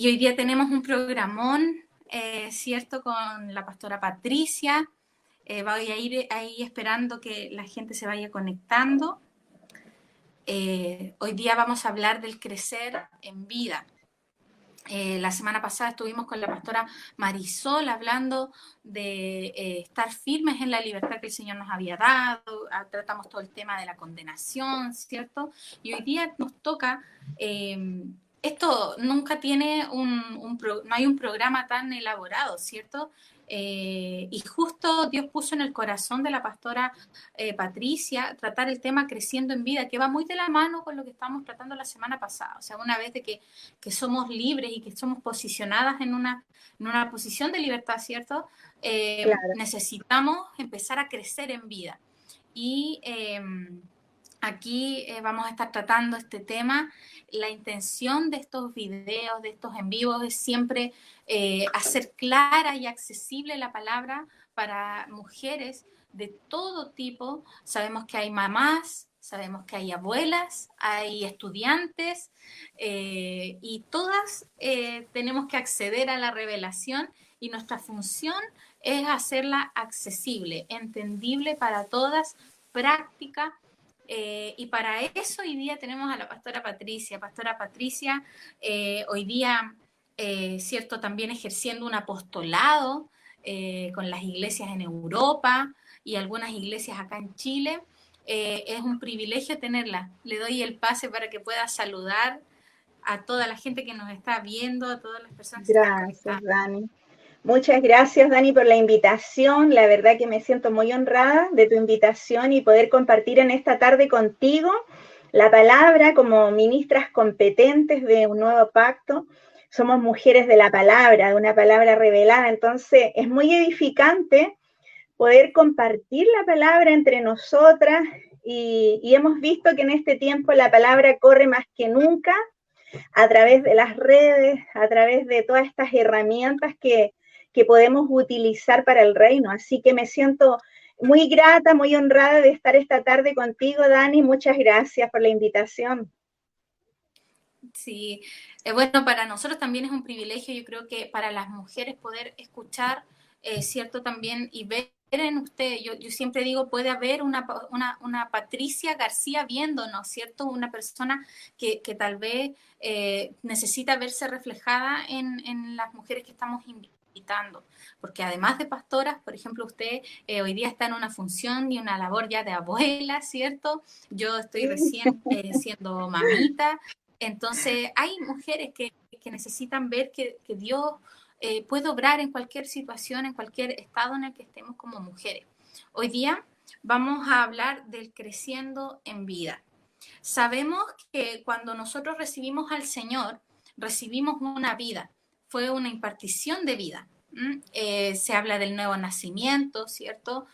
Y hoy día tenemos un programón, ¿cierto?, con la pastora Patricia. Voy a ir ahí esperando que la gente se vaya conectando. Hoy día vamos a hablar del crecer en vida. La semana pasada estuvimos con la pastora Marisol hablando de estar firmes en la libertad que el Señor nos había dado. Tratamos todo el tema de la condenación, ¿cierto? Y hoy día nos toca... esto nunca tiene no hay un programa tan elaborado, ¿cierto? Y justo Dios puso en el corazón de la pastora Patricia tratar el tema creciendo en vida, que va muy de la mano con lo que estábamos tratando la semana pasada. O sea, una vez de que somos libres y que somos posicionadas en una posición de libertad, ¿cierto? Claro. Necesitamos empezar a crecer en vida. Y aquí vamos a estar tratando este tema. La intención de estos videos, de estos en vivos, es siempre hacer clara y accesible la palabra para mujeres de todo tipo. Sabemos que hay mamás, sabemos que hay abuelas, hay estudiantes, y todas tenemos que acceder a la revelación, y nuestra función es hacerla accesible, entendible para todas, práctica. Y para eso hoy día tenemos a la pastora Patricia. Pastora Patricia, hoy día, cierto, también ejerciendo un apostolado con las iglesias en Europa y algunas iglesias acá en Chile. Es un privilegio tenerla. Le doy el pase para que pueda saludar a toda la gente que nos está viendo, a todas las personas que se están Gracias, conectando. Dani. Muchas gracias, Dani, por la invitación. La verdad que me siento muy honrada de tu invitación y poder compartir en esta tarde contigo la palabra como ministras competentes de un nuevo pacto. Somos mujeres de la palabra, de una palabra revelada. Entonces, es muy edificante poder compartir la palabra entre nosotras y hemos visto que en este tiempo la palabra corre más que nunca a través de las redes, a través de todas estas herramientas que podemos utilizar para el reino. Así que me siento muy grata, muy honrada de estar esta tarde contigo, Dani. Muchas gracias por la invitación. Sí, bueno, para nosotros también es un privilegio, yo creo que para las mujeres poder escuchar, cierto, también y ver en usted, yo siempre digo, puede haber una Patricia García viéndonos, ¿cierto? Una persona que tal vez necesita verse reflejada en las mujeres que estamos invitando, porque además de pastoras, por ejemplo, usted hoy día está en una función y una labor ya de abuela, ¿cierto? Yo estoy recién siendo mamita. Entonces, hay mujeres que necesitan ver que Dios puede obrar en cualquier situación, en cualquier estado en el que estemos como mujeres. Hoy día vamos a hablar del creciendo en vida. Sabemos que cuando nosotros recibimos al Señor, recibimos una vida, fue una impartición de vida. Se habla del nuevo nacimiento, ¿cierto?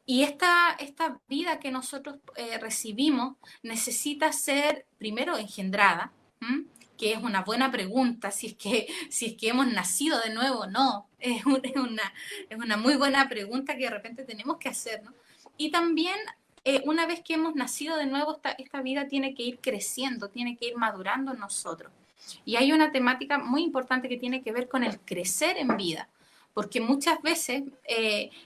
Y esta vida que nosotros recibimos necesita ser primero engendrada, que es una buena pregunta, si es que hemos nacido de nuevo o no. Es una muy buena pregunta que de repente tenemos que hacernos. Y también, una vez que hemos nacido de nuevo, esta vida tiene que ir creciendo, tiene que ir madurando en nosotros. Y hay una temática muy importante que tiene que ver con el crecer en vida, porque muchas veces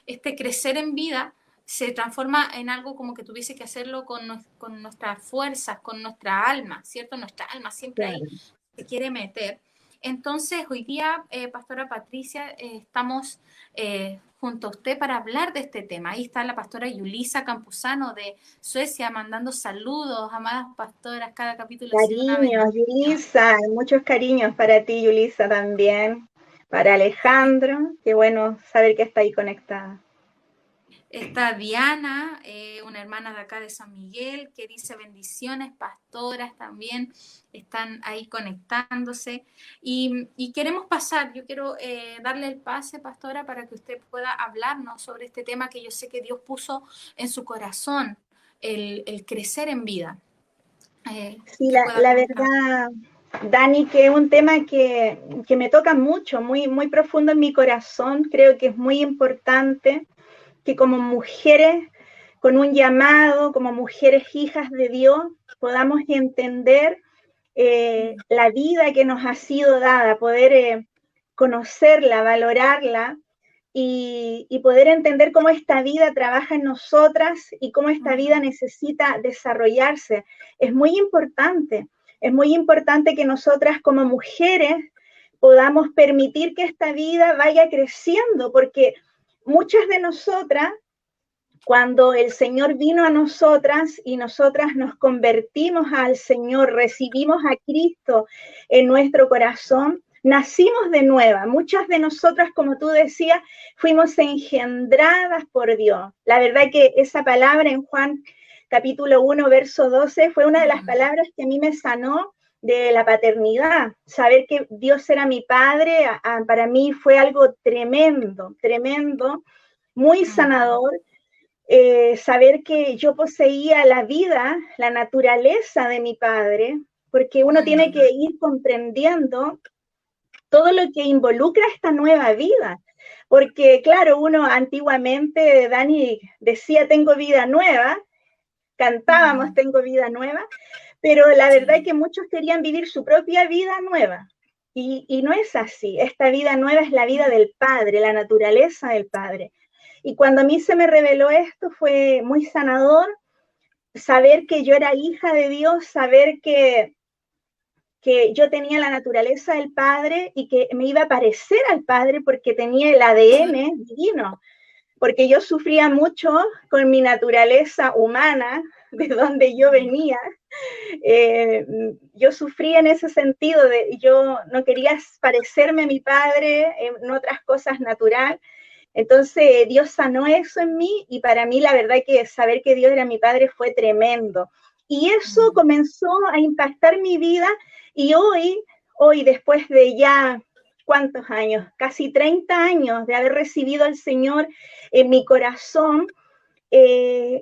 este crecer en vida se transforma en algo como que tuviese que hacerlo con nuestras fuerzas, con nuestra alma, ¿cierto? Nuestra alma siempre ahí Claro. se quiere meter. Entonces, hoy día, Pastora Patricia, estamos junto a usted para hablar de este tema. Ahí está la pastora Yulisa Campuzano de Suecia mandando saludos, amadas pastoras, cada capítulo ha sido una Cariños, bendición. Yulisa, muchos cariños para ti, Yulisa, también. Para Alejandro, qué bueno saber que está ahí conectada. Está Diana, una hermana de acá de San Miguel, que dice bendiciones, pastoras también están ahí conectándose. Y queremos pasar, yo quiero darle el pase, pastora, para que usted pueda hablarnos sobre este tema que yo sé que Dios puso en su corazón, el crecer en vida. Sí, Que pueda la comentar. verdad, Dani, que es un tema que me toca mucho, muy, muy profundo en mi corazón. Creo que es muy importante que como mujeres con un llamado, como mujeres hijas de Dios, podamos entender la vida que nos ha sido dada, poder conocerla, valorarla y poder entender cómo esta vida trabaja en nosotras y cómo esta vida necesita desarrollarse. Es muy importante que nosotras como mujeres podamos permitir que esta vida vaya creciendo, porque muchas de nosotras, cuando el Señor vino a nosotras y nosotras nos convertimos al Señor, recibimos a Cristo en nuestro corazón, nacimos de nueva. Muchas de nosotras, como tú decías, fuimos engendradas por Dios. La verdad que esa palabra en Juan capítulo 1, verso 12, fue una de las palabras que a mí me sanó de la paternidad. Saber que Dios era mi padre, para mí fue algo tremendo, tremendo, muy sanador. Saber que yo poseía la vida, la naturaleza de mi padre, porque uno tiene que ir comprendiendo todo lo que involucra esta nueva vida. Porque, claro, uno antiguamente, Dani decía, tengo vida nueva, cantábamos, tengo vida nueva, pero la verdad es que muchos querían vivir su propia vida nueva. Y no es así. Esta vida nueva es la vida del Padre, la naturaleza del Padre. Y cuando a mí se me reveló esto, fue muy sanador saber que yo era hija de Dios, saber que yo tenía la naturaleza del Padre y que me iba a parecer al Padre porque tenía el ADN divino, porque yo sufría mucho con mi naturaleza humana, de donde yo venía. Yo sufría en ese sentido, yo no quería parecerme a mi Padre en otras cosas natural. Entonces Dios sanó eso en mí y para mí la verdad que saber que Dios era mi Padre fue tremendo. Y eso comenzó a impactar mi vida y hoy después de ya, ¿cuántos años? Casi 30 años de haber recibido al Señor en mi corazón,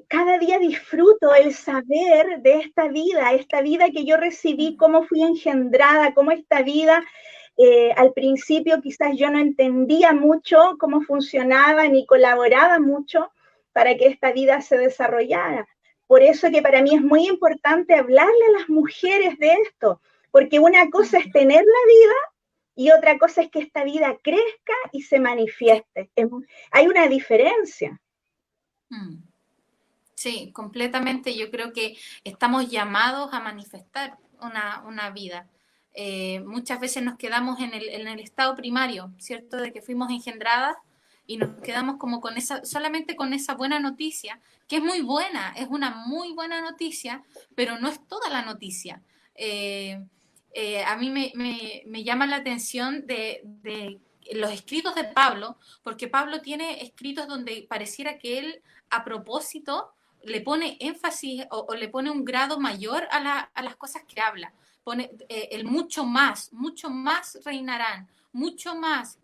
cada día disfruto el saber de esta vida que yo recibí, cómo fui engendrada, cómo esta vida... al principio quizás yo no entendía mucho cómo funcionaba ni colaboraba mucho para que esta vida se desarrollara. Por eso que para mí es muy importante hablarle a las mujeres de esto, porque una cosa es tener la vida y otra cosa es que esta vida crezca y se manifieste. Hay una diferencia. Sí, completamente. Yo creo que estamos llamados a manifestar una vida. Muchas veces nos quedamos en el estado primario, ¿cierto? De que fuimos engendradas y nos quedamos como con solamente con esa buena noticia, que es muy buena, es una muy buena noticia, pero no es toda la noticia. A mí me llama la atención de los escritos de Pablo, porque Pablo tiene escritos donde pareciera que él, a propósito, le pone énfasis o le pone un grado mayor a las cosas que habla. Pone el mucho más reinarán, mucho más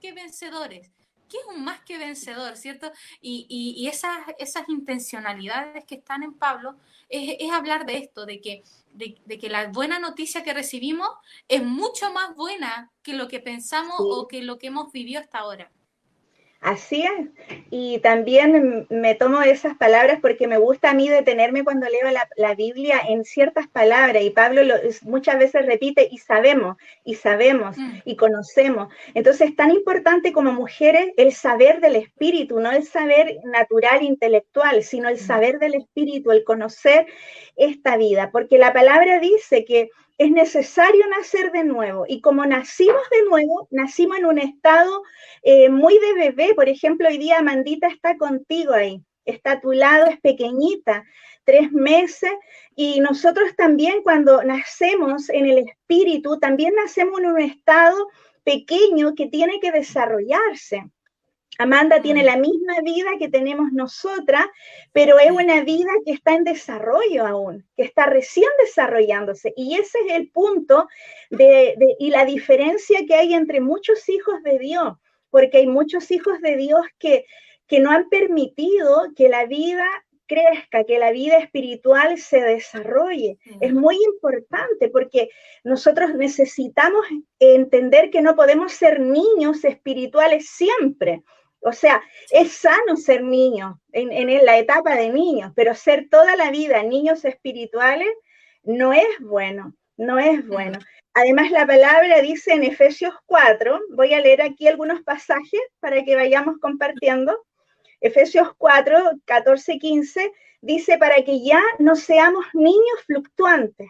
que vencedores. ¿Qué es un más que vencedor, cierto? Y esas intencionalidades que están en Pablo es hablar de esto, de que la buena noticia que recibimos es mucho más buena que lo que pensamos o que lo que hemos vivido hasta ahora. Así es, y también me tomo esas palabras porque me gusta a mí detenerme cuando leo la Biblia en ciertas palabras, y Pablo muchas veces repite, y sabemos, y conocemos. Entonces es tan importante como mujeres el saber del Espíritu, no el saber natural, intelectual, sino el saber del Espíritu, el conocer esta vida, porque la palabra dice que es necesario nacer de nuevo, y como nacimos de nuevo, nacimos en un estado muy de bebé. Por ejemplo, hoy día Amandita está contigo ahí, está a tu lado, es pequeñita, 3 meses, y nosotros también cuando nacemos en el espíritu, también nacemos en un estado pequeño que tiene que desarrollarse. Amanda tiene la misma vida que tenemos nosotras, pero es una vida que está en desarrollo aún, que está recién desarrollándose. Y ese es el punto y la diferencia que hay entre muchos hijos de Dios, porque hay muchos hijos de Dios que no han permitido que la vida crezca, que la vida espiritual se desarrolle. Es muy importante porque nosotros necesitamos entender que no podemos ser niños espirituales siempre. O sea, es sano ser niño en la etapa de niños, pero ser toda la vida niños espirituales no es bueno. no es bueno. Además, la palabra dice en Efesios 4, voy a leer aquí algunos pasajes para que vayamos compartiendo. Efesios 4, 14, 15, dice para que ya no seamos niños fluctuantes,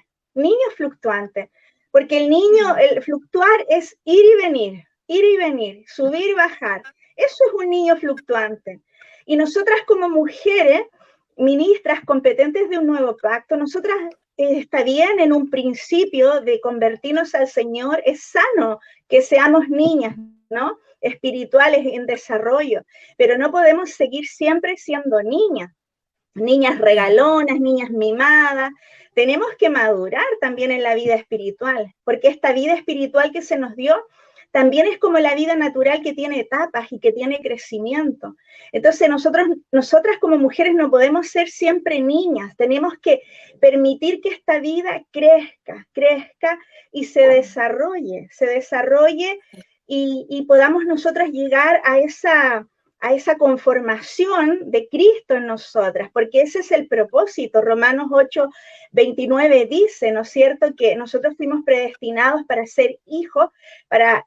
porque el fluctuar es ir y venir, subir y bajar. Eso es un niño fluctuante. Y nosotras como mujeres, ministras competentes de un nuevo pacto, nosotras está bien en un principio de convertirnos al Señor, es sano que seamos niñas, ¿no? Espirituales en desarrollo, pero no podemos seguir siempre siendo niñas regalonas, niñas mimadas. Tenemos que madurar también en la vida espiritual, porque esta vida espiritual que se nos dio también es como la vida natural que tiene etapas y que tiene crecimiento. Entonces nosotras como mujeres no podemos ser siempre niñas, tenemos que permitir que esta vida crezca y se desarrolle y podamos nosotras llegar a esa conformación de Cristo en nosotras, porque ese es el propósito. Romanos 8, 29 dice, ¿no es cierto?, que nosotros fuimos predestinados para ser hijos, para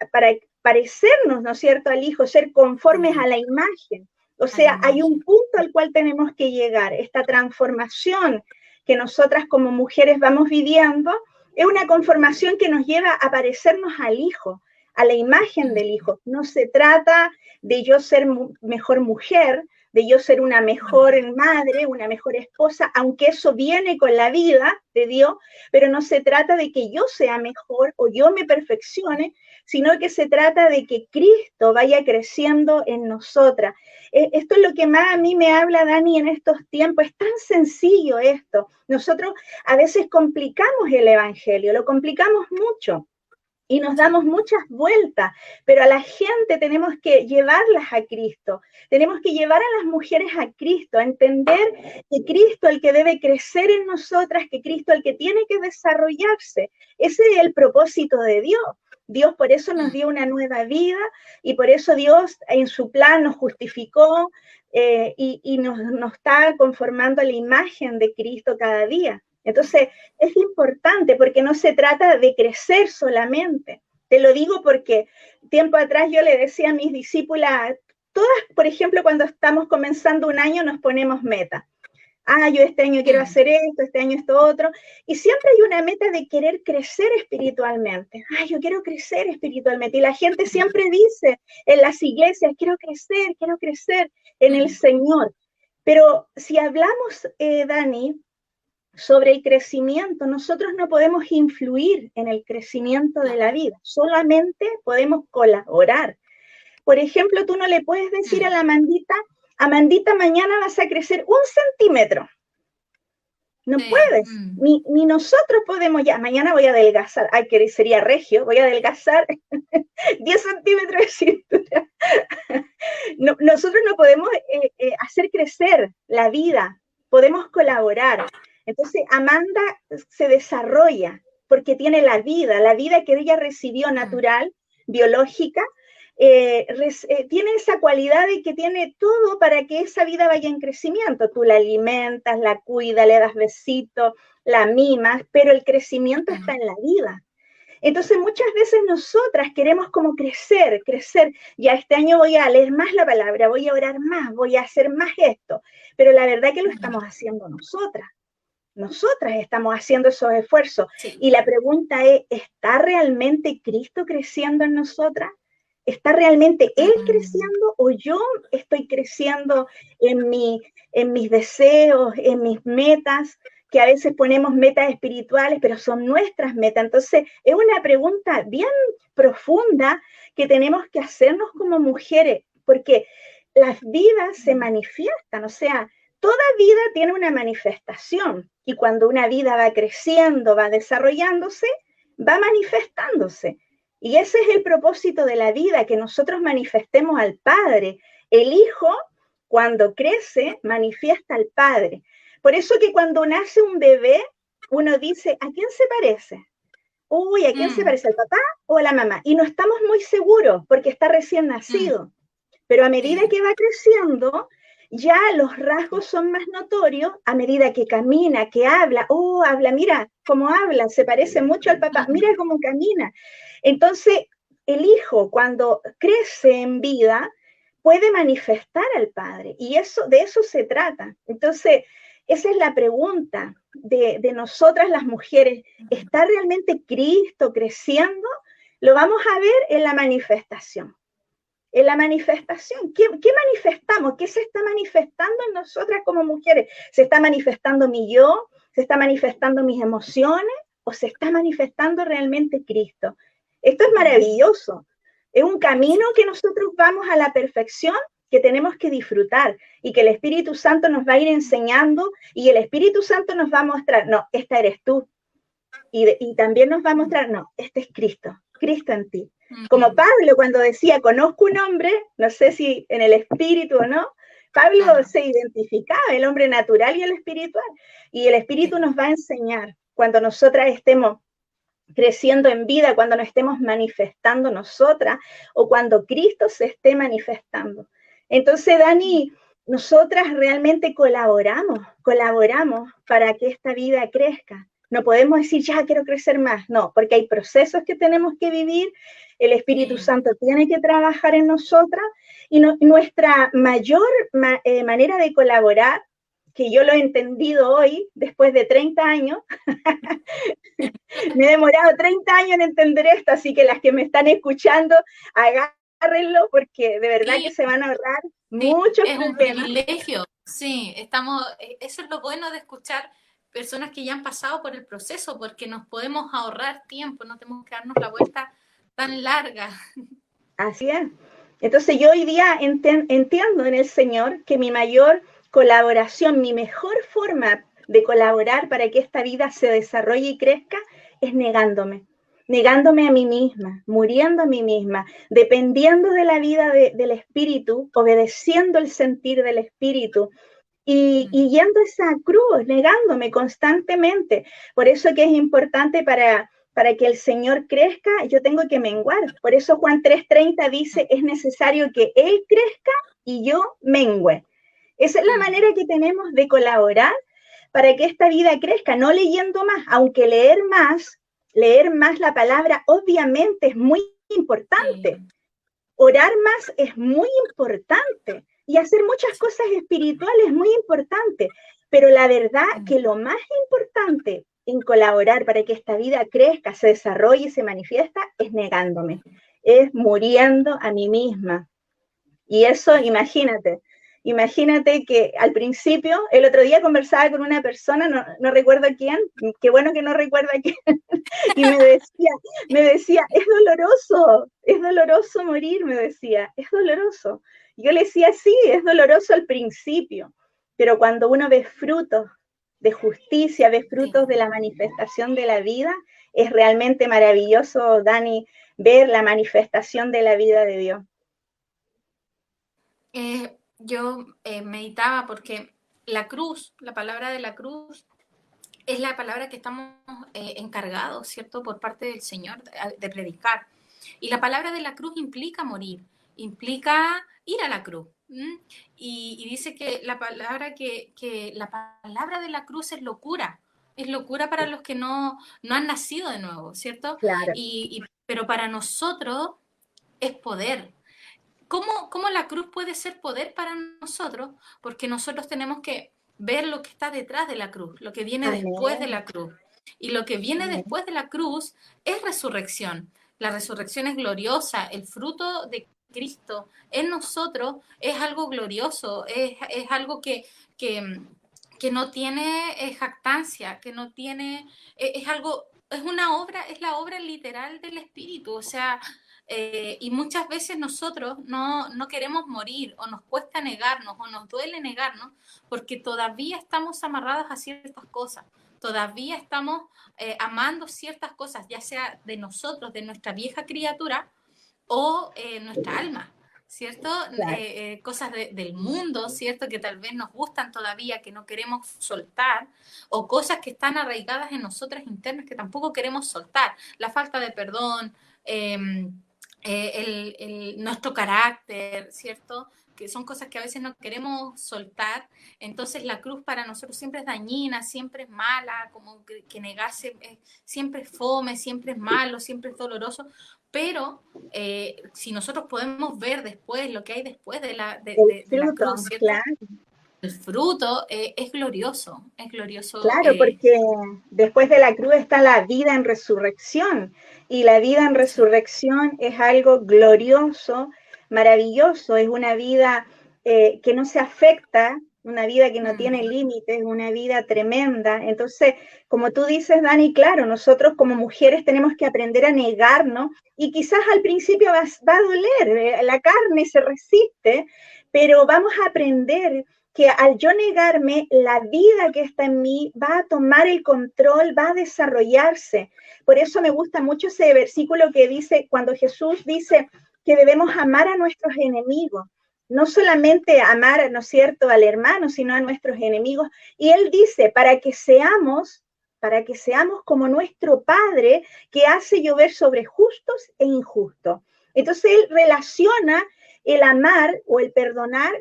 parecernos, ¿no es cierto?, al Hijo, ser conformes a la imagen. O sea, hay un punto al cual tenemos que llegar. Esta transformación que nosotras como mujeres vamos viviendo es una conformación que nos lleva a parecernos al Hijo, a la imagen del Hijo. No se trata de yo ser mejor mujer, de yo ser una mejor madre, una mejor esposa, aunque eso viene con la vida de Dios, pero no se trata de que yo sea mejor o yo me perfeccione, sino que se trata de que Cristo vaya creciendo en nosotras. Esto es lo que más a mí me habla, Dani, en estos tiempos. Es tan sencillo esto. Nosotros a veces complicamos el Evangelio, lo complicamos mucho. Y nos damos muchas vueltas, pero a la gente tenemos que llevarlas a Cristo, tenemos que llevar a las mujeres a Cristo, a entender que Cristo es el que debe crecer en nosotras, que Cristo es el que tiene que desarrollarse. Ese es el propósito de Dios. Dios por eso nos dio una nueva vida y por eso Dios en su plan nos justificó y nos está conformando a la imagen de Cristo cada día. Entonces, es importante porque no se trata de crecer solamente. Te lo digo porque tiempo atrás yo le decía a mis discípulas, todas, por ejemplo, cuando estamos comenzando un año nos ponemos metas. Yo este año quiero hacer esto, este año esto otro. Y siempre hay una meta de querer crecer espiritualmente. Yo quiero crecer espiritualmente. Y la gente siempre dice en las iglesias, quiero crecer en el Señor. Pero si hablamos, Dani, sobre el crecimiento, nosotros no podemos influir en el crecimiento de la vida, solamente podemos colaborar. Por ejemplo, tú no le puedes decir a la Amandita, mañana vas a crecer 1 centímetro. No puedes, ni nosotros podemos ya, mañana voy a adelgazar, que sería regio, voy a adelgazar 10 centímetros de cintura. Nosotros no podemos hacer crecer la vida, podemos colaborar. Entonces, Amanda se desarrolla porque tiene la vida que ella recibió natural, biológica, tiene esa cualidad de que tiene todo para que esa vida vaya en crecimiento. Tú la alimentas, la cuidas, le das besitos, la mimas, pero el crecimiento está en la vida. Entonces, muchas veces nosotras queremos como crecer. Ya este año voy a leer más la palabra, voy a orar más, voy a hacer más esto. Pero la verdad que lo estamos haciendo nosotras. Nosotras estamos haciendo esos esfuerzos. Sí. Y la pregunta es, ¿está realmente Cristo creciendo en nosotras? ¿Está realmente Él creciendo o yo estoy creciendo en mis deseos, en mis metas? Que a veces ponemos metas espirituales, pero son nuestras metas. Entonces, es una pregunta bien profunda que tenemos que hacernos como mujeres, porque las vidas se manifiestan, o sea, toda vida tiene una manifestación y cuando una vida va creciendo, va desarrollándose, va manifestándose. Y ese es el propósito de la vida, que nosotros manifestemos al Padre. El Hijo, cuando crece, manifiesta al Padre. Por eso que cuando nace un bebé, uno dice, ¿a quién se parece? ¿A quién se parece? ¿Al papá o a la mamá? Y no estamos muy seguros porque está recién nacido. Pero a medida que va creciendo, ya los rasgos son más notorios a medida que camina, que habla. Oh, habla, mira cómo habla, se parece mucho al papá, mira cómo camina. Entonces, el hijo cuando crece en vida puede manifestar al padre y eso, de eso se trata. Entonces, esa es la pregunta de nosotras las mujeres. ¿Está realmente Cristo creciendo? Lo vamos a ver en la manifestación. En la manifestación, ¿qué manifestamos? ¿Qué se está manifestando en nosotras como mujeres? ¿Se está manifestando mi yo? ¿Se está manifestando mis emociones? ¿O se está manifestando realmente Cristo? Esto es maravilloso. Es un camino que nosotros vamos a la perfección que tenemos que disfrutar y que el Espíritu Santo nos va a ir enseñando y el Espíritu Santo nos va a mostrar, no, esta eres tú. Y también nos va a mostrar, no, este es Cristo, Cristo en ti. Como Pablo cuando decía, conozco un hombre, no sé si en el espíritu o no, Pablo se identificaba, el hombre natural y el espiritual. Y el espíritu nos va a enseñar cuando nosotras estemos creciendo en vida, cuando nos estemos manifestando nosotras o cuando Cristo se esté manifestando. Entonces, Dani, nosotras realmente colaboramos para que esta vida crezca. No podemos decir, ya quiero crecer más, no, porque hay procesos que tenemos que vivir, el Espíritu Santo tiene que trabajar en nosotras y nuestra mayor manera de colaborar, que yo lo he entendido hoy, después de 30 años, me he demorado 30 años en entender esto, así que las que me están escuchando, agárrenlo porque de verdad que se van a ahorrar muchos es un problemas. privilegio, sí, estamos, eso es lo bueno de escuchar personas que ya han pasado por el proceso, porque nos podemos ahorrar tiempo, no tenemos que darnos la vuelta tan larga. Así es. Entonces yo hoy día entiendo en el Señor que mi mayor colaboración, mi mejor forma de colaborar para que esta vida se desarrolle y crezca es negándome a mí misma, muriendo a mí misma, dependiendo de la vida del Espíritu, obedeciendo el sentir del Espíritu, y yendo a esa cruz, negándome constantemente. Por eso que es importante para que el Señor crezca, yo tengo que menguar. Por eso Juan 3:30 dice, es necesario que Él crezca y yo mengüe. Esa es la manera que tenemos de colaborar para que esta vida crezca, no leyendo más, aunque leer más la palabra obviamente es muy importante. Orar más es muy importante y hacer muchas cosas espirituales es muy importante, pero la verdad que lo más importante en colaborar para que esta vida crezca, se desarrolle y se manifiesta es negándome, es muriendo a mí misma. Y eso, imagínate que al principio, el otro día conversaba con una persona, no recuerdo quién, qué bueno que no recuerdo quién, y me decía, es doloroso morir, me decía, es doloroso. Yo le decía, sí, es doloroso al principio, pero cuando uno ve frutos de justicia, ve frutos de la manifestación de la vida, es realmente maravilloso, Dani, ver la manifestación de la vida de Dios. Yo meditaba porque la cruz, la palabra de la cruz, es la palabra que estamos encargados, ¿cierto?, por parte del Señor de predicar. Y la palabra de la cruz implica morir, implica ir a la cruz. Y dice que la palabra la palabra de la cruz es locura para los que no han nacido de nuevo, ¿cierto? Claro. Pero para nosotros es poder. ¿Cómo la cruz puede ser poder para nosotros? Porque nosotros tenemos que ver lo que está detrás de la cruz, lo que viene Amén. después de la cruz. Y lo que viene Amén. después de la cruz es resurrección. La resurrección es gloriosa, el fruto de Cristo en nosotros es algo glorioso, es algo que no tiene jactancia, que no tiene, es algo, es una obra, es la obra literal del Espíritu, o sea, y muchas veces nosotros no queremos morir o nos cuesta negarnos o nos duele negarnos porque todavía estamos amarrados a ciertas cosas, todavía estamos amando ciertas cosas, ya sea de nosotros, de nuestra vieja criatura o nuestra alma. ¿Cierto? Claro. Cosas del mundo, ¿cierto? Que tal vez nos gustan todavía, que no queremos soltar, o cosas que están arraigadas en nosotras internas que tampoco queremos soltar. La falta de perdón, nuestro carácter, ¿cierto? Que son cosas que a veces no queremos soltar. Entonces la cruz para nosotros siempre es dañina, siempre es mala, como que negarse siempre es fome, siempre es malo, siempre es doloroso. Pero si nosotros podemos ver después lo que hay después de la fruto, cruz, ¿cierto? claro. El fruto es glorioso, es glorioso. Claro, porque después de la cruz está la vida en resurrección, y la vida en Sí. resurrección es algo glorioso, maravilloso, es una vida que no se afecta, una vida que no tiene límites, una vida tremenda. Entonces, como tú dices, Dani, claro, nosotros como mujeres tenemos que aprender a negarnos, y quizás al principio va a doler, la carne se resiste, pero vamos a aprender que al yo negarme, la vida que está en mí va a tomar el control, va a desarrollarse. Por eso me gusta mucho ese versículo que dice, cuando Jesús dice que debemos amar a nuestros enemigos, no solamente amar, ¿no es cierto?, al hermano, sino a nuestros enemigos. Y él dice, para que seamos como nuestro Padre, que hace llover sobre justos e injustos. Entonces él relaciona el amar o el perdonar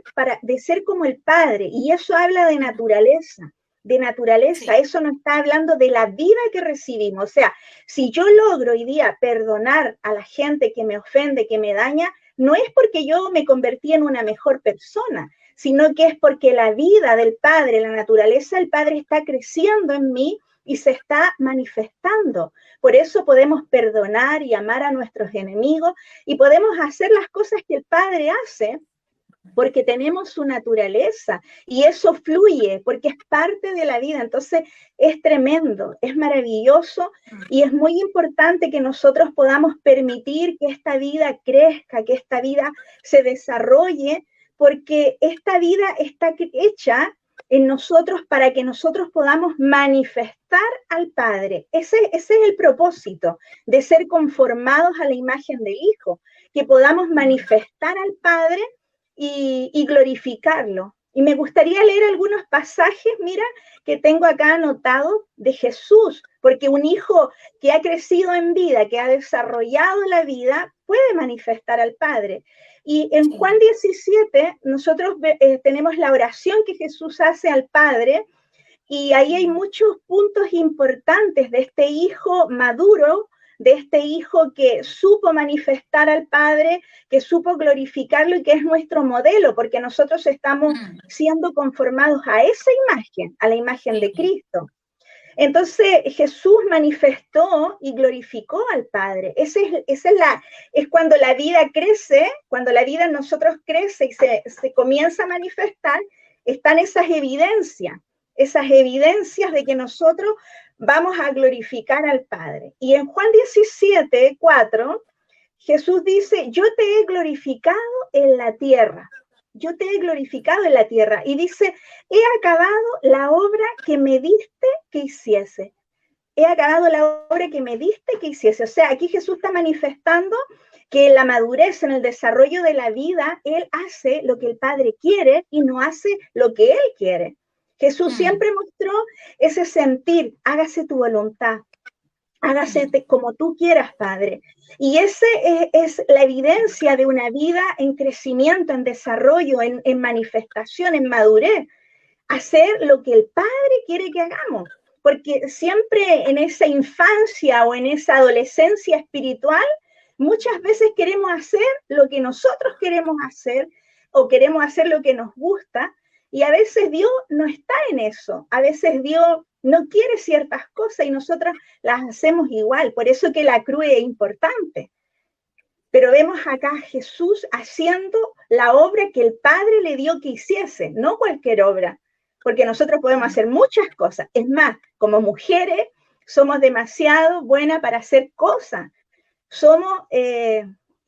de ser como el Padre, y eso habla de naturaleza, Sí. eso no está hablando de la vida que recibimos. O sea, si yo logro hoy día perdonar a la gente que me ofende, que me daña, no es porque yo me convertí en una mejor persona, sino que es porque la vida del Padre, la naturaleza del Padre está creciendo en mí y se está manifestando. Por eso podemos perdonar y amar a nuestros enemigos, y podemos hacer las cosas que el Padre hace, porque tenemos su naturaleza, y eso fluye porque es parte de la vida. Entonces es tremendo, es maravilloso, y es muy importante que nosotros podamos permitir que esta vida crezca, que esta vida se desarrolle, porque esta vida está hecha en nosotros para que nosotros podamos manifestar al Padre. Ese es el propósito, de ser conformados a la imagen del Hijo, que podamos manifestar al Padre y glorificarlo. Y me gustaría leer algunos pasajes, mira, que tengo acá anotado de Jesús, porque un hijo que ha crecido en vida, que ha desarrollado la vida, puede manifestar al Padre. Y en Juan 17, nosotros tenemos la oración que Jesús hace al Padre, y ahí hay muchos puntos importantes de este hijo maduro, de este hijo que supo manifestar al Padre, que supo glorificarlo y que es nuestro modelo, porque nosotros estamos siendo conformados a esa imagen, a la imagen de Cristo. Entonces Jesús manifestó y glorificó al Padre. Es cuando la vida crece, cuando la vida en nosotros crece y se comienza a manifestar, están esas evidencias de que nosotros vamos a glorificar al Padre. Y en Juan 17, 4, Jesús dice, yo te he glorificado en la tierra. Yo te he glorificado en la tierra. Y dice, he acabado la obra que me diste que hiciese. He acabado la obra que me diste que hiciese. O sea, aquí Jesús está manifestando que en la madurez, en el desarrollo de la vida, Él hace lo que el Padre quiere y no hace lo que Él quiere. Jesús siempre mostró ese sentir, hágase tu voluntad, hágase como tú quieras, Padre. Y ese es la evidencia de una vida en crecimiento, en desarrollo, en manifestación, en madurez. Hacer lo que el Padre quiere que hagamos. Porque siempre en esa infancia o en esa adolescencia espiritual, muchas veces queremos hacer lo que nosotros queremos hacer, o queremos hacer lo que nos gusta, y a veces Dios no está en eso. A veces Dios no quiere ciertas cosas y nosotros las hacemos igual. Por eso que la cruz es importante. Pero vemos acá a Jesús haciendo la obra que el Padre le dio que hiciese, no cualquier obra, porque nosotros podemos hacer muchas cosas. Es más, como mujeres somos demasiado buenas para hacer cosas. Somos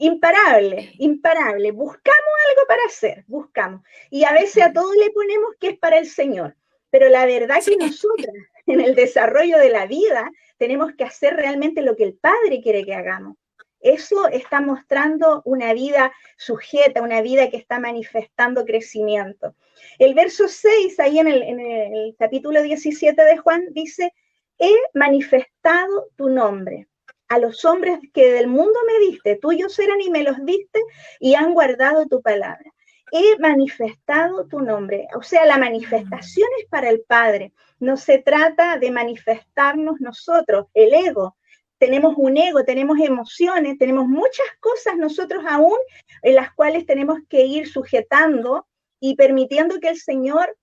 imparables. Buscamos algo para hacer, buscamos. Y a veces a todo le ponemos que es para el Señor. Pero la verdad que nosotras, en el desarrollo de la vida, tenemos que hacer realmente lo que el Padre quiere que hagamos. Eso está mostrando una vida sujeta, una vida que está manifestando crecimiento. El verso 6, ahí en el capítulo 17 de Juan, dice, he manifestado tu nombre a los hombres que del mundo me diste, tuyos eran y me los diste y han guardado tu palabra. He manifestado tu nombre. O sea, la manifestación es para el Padre. No se trata de manifestarnos nosotros, el ego. Tenemos un ego, tenemos emociones, tenemos muchas cosas nosotros aún en las cuales tenemos que ir sujetando y permitiendo que el Señor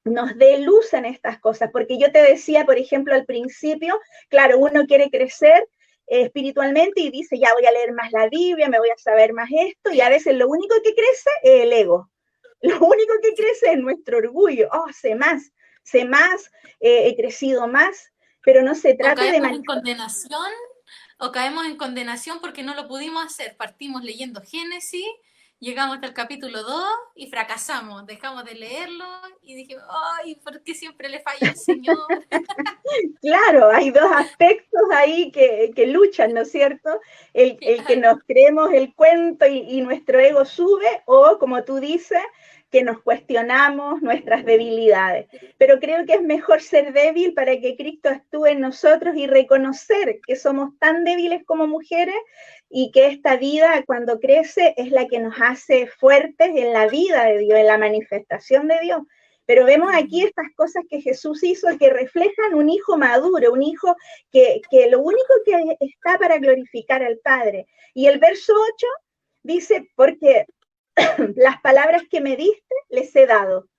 nos dé luz en estas cosas, porque yo te decía, por ejemplo, al principio, claro, uno quiere crecer espiritualmente y dice, ya voy a leer más la Biblia, me voy a saber más esto, y a veces lo único que crece es el ego, lo único que crece es nuestro orgullo, oh, sé más, he crecido más, pero no se O trata de... caemos en condenación, o caemos en condenación porque no lo pudimos hacer. Partimos leyendo Génesis, llegamos hasta el capítulo 2 y fracasamos. Dejamos de leerlo y dije, ay, ¿por qué siempre le fallo al Señor? Claro, hay dos aspectos ahí que luchan, ¿no es cierto? El que nos creemos el cuento y nuestro ego sube, o como tú dices, que nos cuestionamos nuestras debilidades. Pero creo que es mejor ser débil para que Cristo actúe en nosotros y reconocer que somos tan débiles como mujeres y que esta vida cuando crece es la que nos hace fuertes en la vida de Dios, en la manifestación de Dios. Pero vemos aquí estas cosas que Jesús hizo que reflejan un hijo maduro, un hijo que lo único que está para glorificar al Padre. Y el verso 8 dice, porque las palabras que me diste les he dado.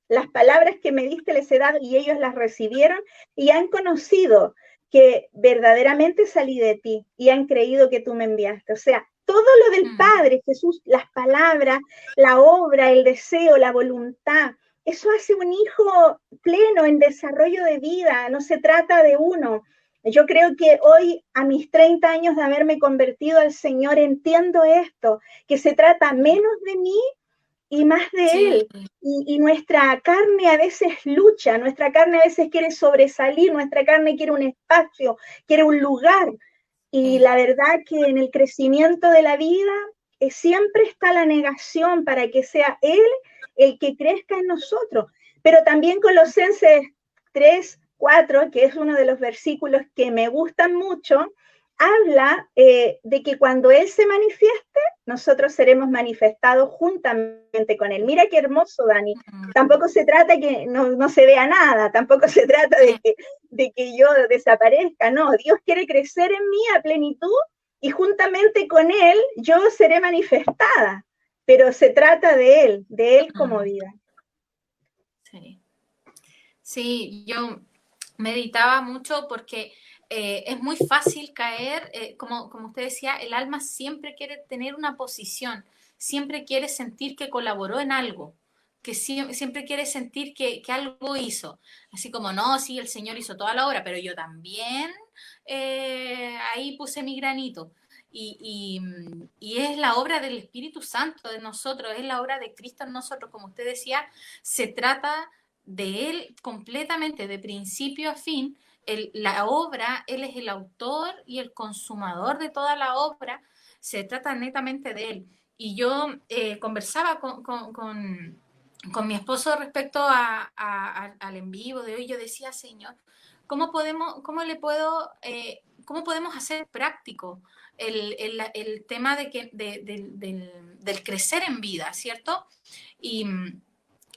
Las palabras que me diste les he dado y ellos las recibieron y han conocido que verdaderamente salí de ti y han creído que tú me enviaste. O sea, todo lo del Padre, Jesús, las palabras, la obra, el deseo, la voluntad, eso hace un hijo pleno en desarrollo de vida, no se trata de uno. Yo creo que hoy, a mis 30 años de haberme convertido al Señor, entiendo esto, que se trata menos de mí y más de Sí. Él. Y nuestra carne a veces lucha, nuestra carne a veces quiere sobresalir, nuestra carne quiere un espacio, quiere un lugar. Y la verdad que en el crecimiento de la vida siempre está la negación para que sea Él el que crezca en nosotros. Pero también Colosenses 3:4, que es uno de los versículos que me gustan mucho, habla de que cuando Él se manifieste, nosotros seremos manifestados juntamente con Él. Mira qué hermoso, Dani. Tampoco se trata que no se vea nada, tampoco se trata de que yo desaparezca, no. Dios quiere crecer en mí a plenitud y juntamente con Él yo seré manifestada, pero se trata de Él como vida. Sí. Sí, yo meditaba mucho porque es muy fácil caer, como usted decía, el alma siempre quiere tener una posición, siempre quiere sentir que colaboró en algo, que siempre quiere sentir que algo hizo. Así como, no, sí, el Señor hizo toda la obra, pero yo también ahí puse mi granito. Y es la obra del Espíritu Santo de nosotros, es la obra de Cristo en nosotros, como usted decía, se trata de Él completamente, de principio a fin. La obra, Él es el autor y el consumador de toda la obra, se trata netamente de Él. Y yo conversaba con mi esposo respecto al en vivo de hoy, yo decía, Señor, ¿cómo podemos hacer práctico el tema del crecer en vida, ¿cierto? Y,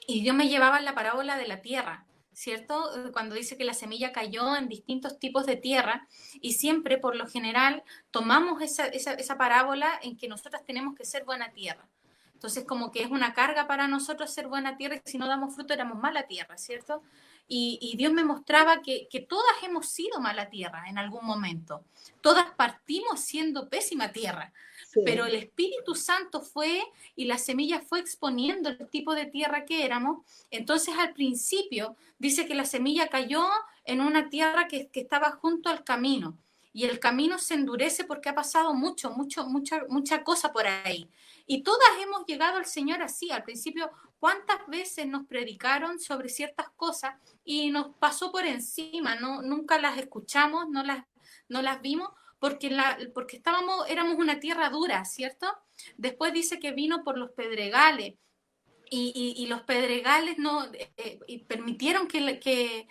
y Dios me llevaba en la parábola de la tierra, ¿cierto? Cuando dice que la semilla cayó en distintos tipos de tierra y siempre, por lo general, tomamos esa parábola en que nosotras tenemos que ser buena tierra. Entonces, como que es una carga para nosotros ser buena tierra y si no damos fruto éramos mala tierra, ¿cierto? Y Dios me mostraba que todas hemos sido mala tierra en algún momento. Todas partimos siendo pésima tierra. Sí. Pero el Espíritu Santo fue y la semilla fue exponiendo el tipo de tierra que éramos. Entonces al principio dice que la semilla cayó en una tierra que estaba junto al camino y el camino se endurece porque ha pasado mucha cosa por ahí. Y todas hemos llegado al Señor así. Al principio, ¿cuántas veces nos predicaron sobre ciertas cosas y nos pasó por encima? Nunca las escuchamos, no las vimos porque éramos una tierra dura, ¿cierto? Después dice que vino por los pedregales y los pedregales no permitieron que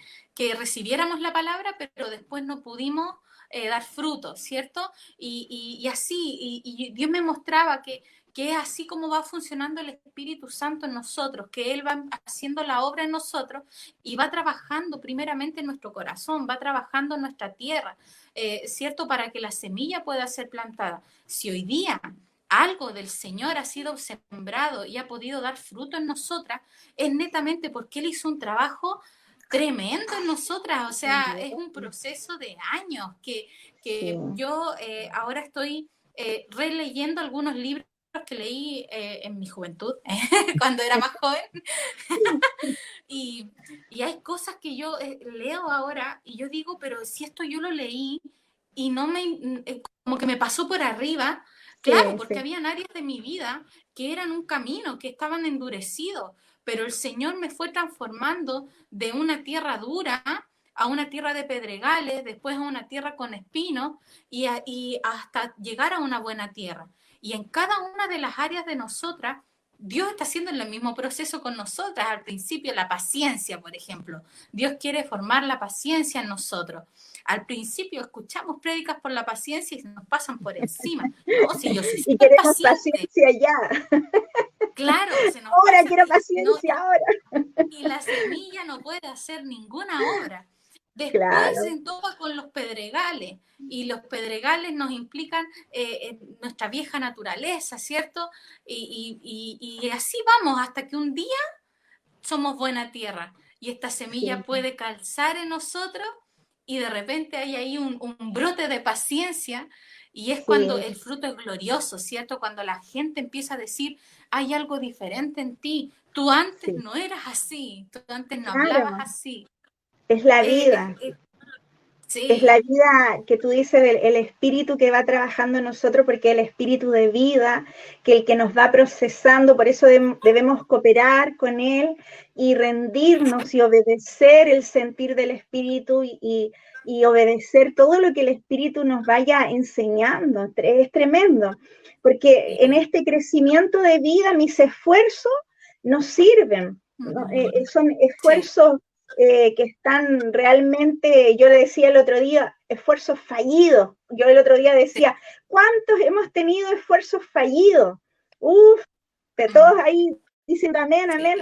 recibiéramos la palabra, pero después no pudimos dar frutos, ¿cierto? Y así, y Dios me mostraba que es así como va funcionando el Espíritu Santo en nosotros, que Él va haciendo la obra en nosotros y va trabajando primeramente en nuestro corazón, va trabajando en nuestra tierra, ¿cierto? Para que la semilla pueda ser plantada. Si hoy día algo del Señor ha sido sembrado y ha podido dar fruto en nosotras, es netamente porque Él hizo un trabajo tremendo en nosotras, o sea, es un proceso de años que yo ahora estoy releyendo algunos libros que leí en mi juventud, cuando era más joven, y hay cosas que yo leo ahora y yo digo, pero si esto yo lo leí y no me, como que me pasó por arriba, claro, porque habían áreas de mi vida que eran un camino, que estaban endurecidos, pero el Señor me fue transformando de una tierra dura a una tierra de pedregales, después a una tierra con espinos y hasta llegar a una buena tierra. Y en cada una de las áreas de nosotras, Dios está haciendo el mismo proceso con nosotras. Al principio, la paciencia, por ejemplo. Dios quiere formar la paciencia en nosotros. Al principio escuchamos prédicas por la paciencia y nos pasan por encima. No, si yo soy Y súper queremos paciente. paciencia ya. Claro, se nos Ahora pasa. quiero No, paciencia, ahora. y la semilla no puede hacer ninguna obra. Después Claro. se topa con los pedregales, y los pedregales nos implican nuestra vieja naturaleza, ¿cierto? Y así vamos hasta que un día somos buena tierra y esta semilla puede calzar en nosotros y de repente hay ahí un brote de paciencia y es cuando el fruto es glorioso, ¿cierto? Cuando la gente empieza a decir, hay algo diferente en ti, tú antes no eras así, tú antes no hablabas Claro. así. Es la vida. Es la Sí. vida que tú dices, el espíritu que va trabajando en nosotros, porque el espíritu de vida, que el que nos va procesando, por eso debemos cooperar con él y rendirnos y obedecer el sentir del espíritu y obedecer todo lo que el espíritu nos vaya enseñando. Es tremendo, porque en este crecimiento de vida mis esfuerzos no sirven, ¿no? Son esfuerzos que están realmente, yo le decía el otro día, esfuerzos fallidos. Yo el otro día decía, ¿cuántos hemos tenido esfuerzos fallidos? Uf, de todos ahí dicen amén, amén.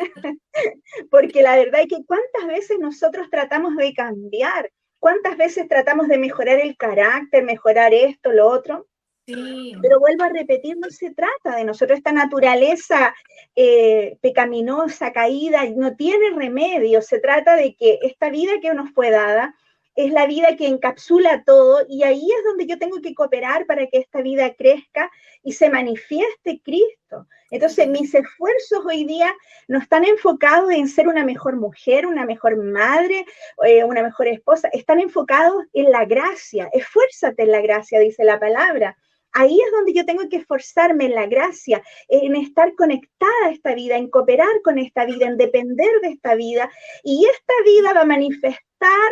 Porque la verdad es que cuántas veces nosotros tratamos de cambiar, cuántas veces tratamos de mejorar el carácter, mejorar esto, lo otro. Sí. Pero vuelvo a repetir, no se trata de nosotros, esta naturaleza pecaminosa, caída, no tiene remedio, se trata de que esta vida que nos fue dada es la vida que encapsula todo y ahí es donde yo tengo que cooperar para que esta vida crezca y se manifieste Cristo. Entonces, mis esfuerzos hoy día no están enfocados en ser una mejor mujer, una mejor madre, una mejor esposa, están enfocados en la gracia. Esfuérzate en la gracia, dice la palabra. Ahí es donde yo tengo que esforzarme en la gracia, en estar conectada a esta vida, en cooperar con esta vida, en depender de esta vida. Y esta vida va a manifestar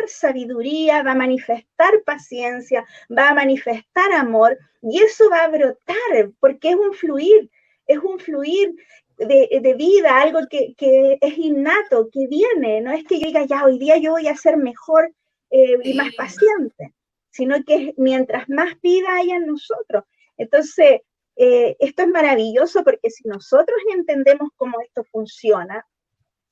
sabiduría, va a manifestar paciencia, va a manifestar amor, y eso va a brotar, porque es un fluir de vida, algo que es innato, que viene. No es que yo diga, ya, hoy día yo voy a ser mejor y más paciente, sino que mientras más vida haya en nosotros. Entonces, esto es maravilloso porque si nosotros entendemos cómo esto funciona,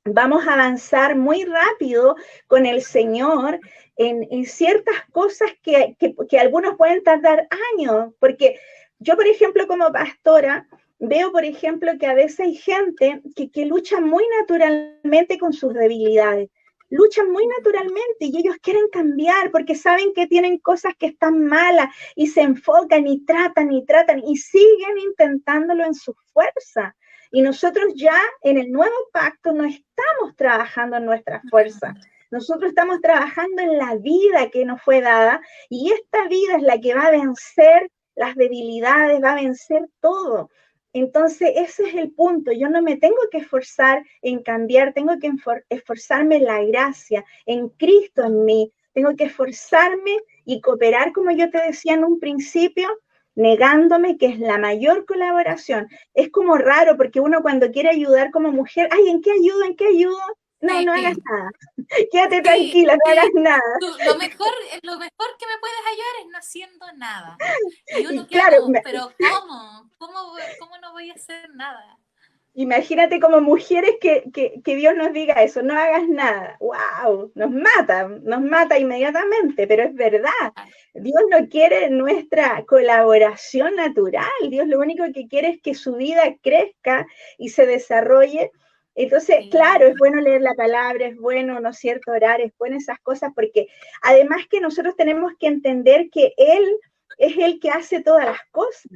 vamos a avanzar muy rápido con el Señor en ciertas cosas que algunos pueden tardar años, porque yo, por ejemplo, como pastora, veo, por ejemplo, que a veces hay gente que lucha muy naturalmente con sus debilidades, luchan muy naturalmente y ellos quieren cambiar porque saben que tienen cosas que están malas y se enfocan y tratan y siguen intentándolo en su fuerza. Y nosotros ya en el nuevo pacto no estamos trabajando en nuestra fuerza. Nosotros estamos trabajando en la vida que nos fue dada y esta vida es la que va a vencer las debilidades, va a vencer todo. Entonces, ese es el punto. Yo no me tengo que esforzar en cambiar, tengo que esforzarme en la gracia, en Cristo en mí. Tengo que esforzarme y cooperar, como yo te decía en un principio, negándome, que es la mayor colaboración. Es como raro porque uno cuando quiere ayudar como mujer, ay, ¿en qué ayudo? ¿En qué ayudo? No, no hagas Sí, nada. Quédate sí, tranquila, no hagas sí. nada. Lo mejor que me puedes ayudar es no haciendo nada. Y uno Y queda claro, como, pero ¿cómo? ¿Cómo no voy a hacer nada? imagínate como mujeres que Dios nos diga eso, no hagas nada. ¡Wow! Nos mata inmediatamente, pero es verdad. Dios no quiere nuestra colaboración natural. Dios lo único que quiere es que su vida crezca y se desarrolle. Entonces, claro, es Sí, bueno leer la palabra, es bueno, ¿no es cierto?, orar, es bueno esas cosas, porque además que nosotros tenemos que entender que Él es el que hace todas las cosas.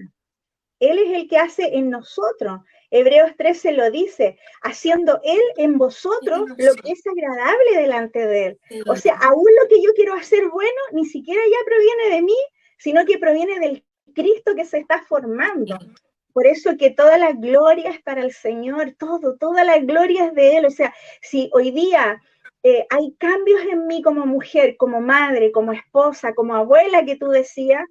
Él es el que hace en nosotros. Hebreos 13 lo dice, haciendo Él en es vosotros de lo que nosotros. es agradable delante de Él. Sí, O sea, aún lo que yo quiero hacer bueno, ni siquiera ya proviene de mí, sino que proviene del Cristo que se está formando. sí, Por eso que toda la gloria es para el Señor, toda la gloria es de Él. O sea, si hoy día hay cambios en mí como mujer, como madre, como esposa, como abuela que tú decías,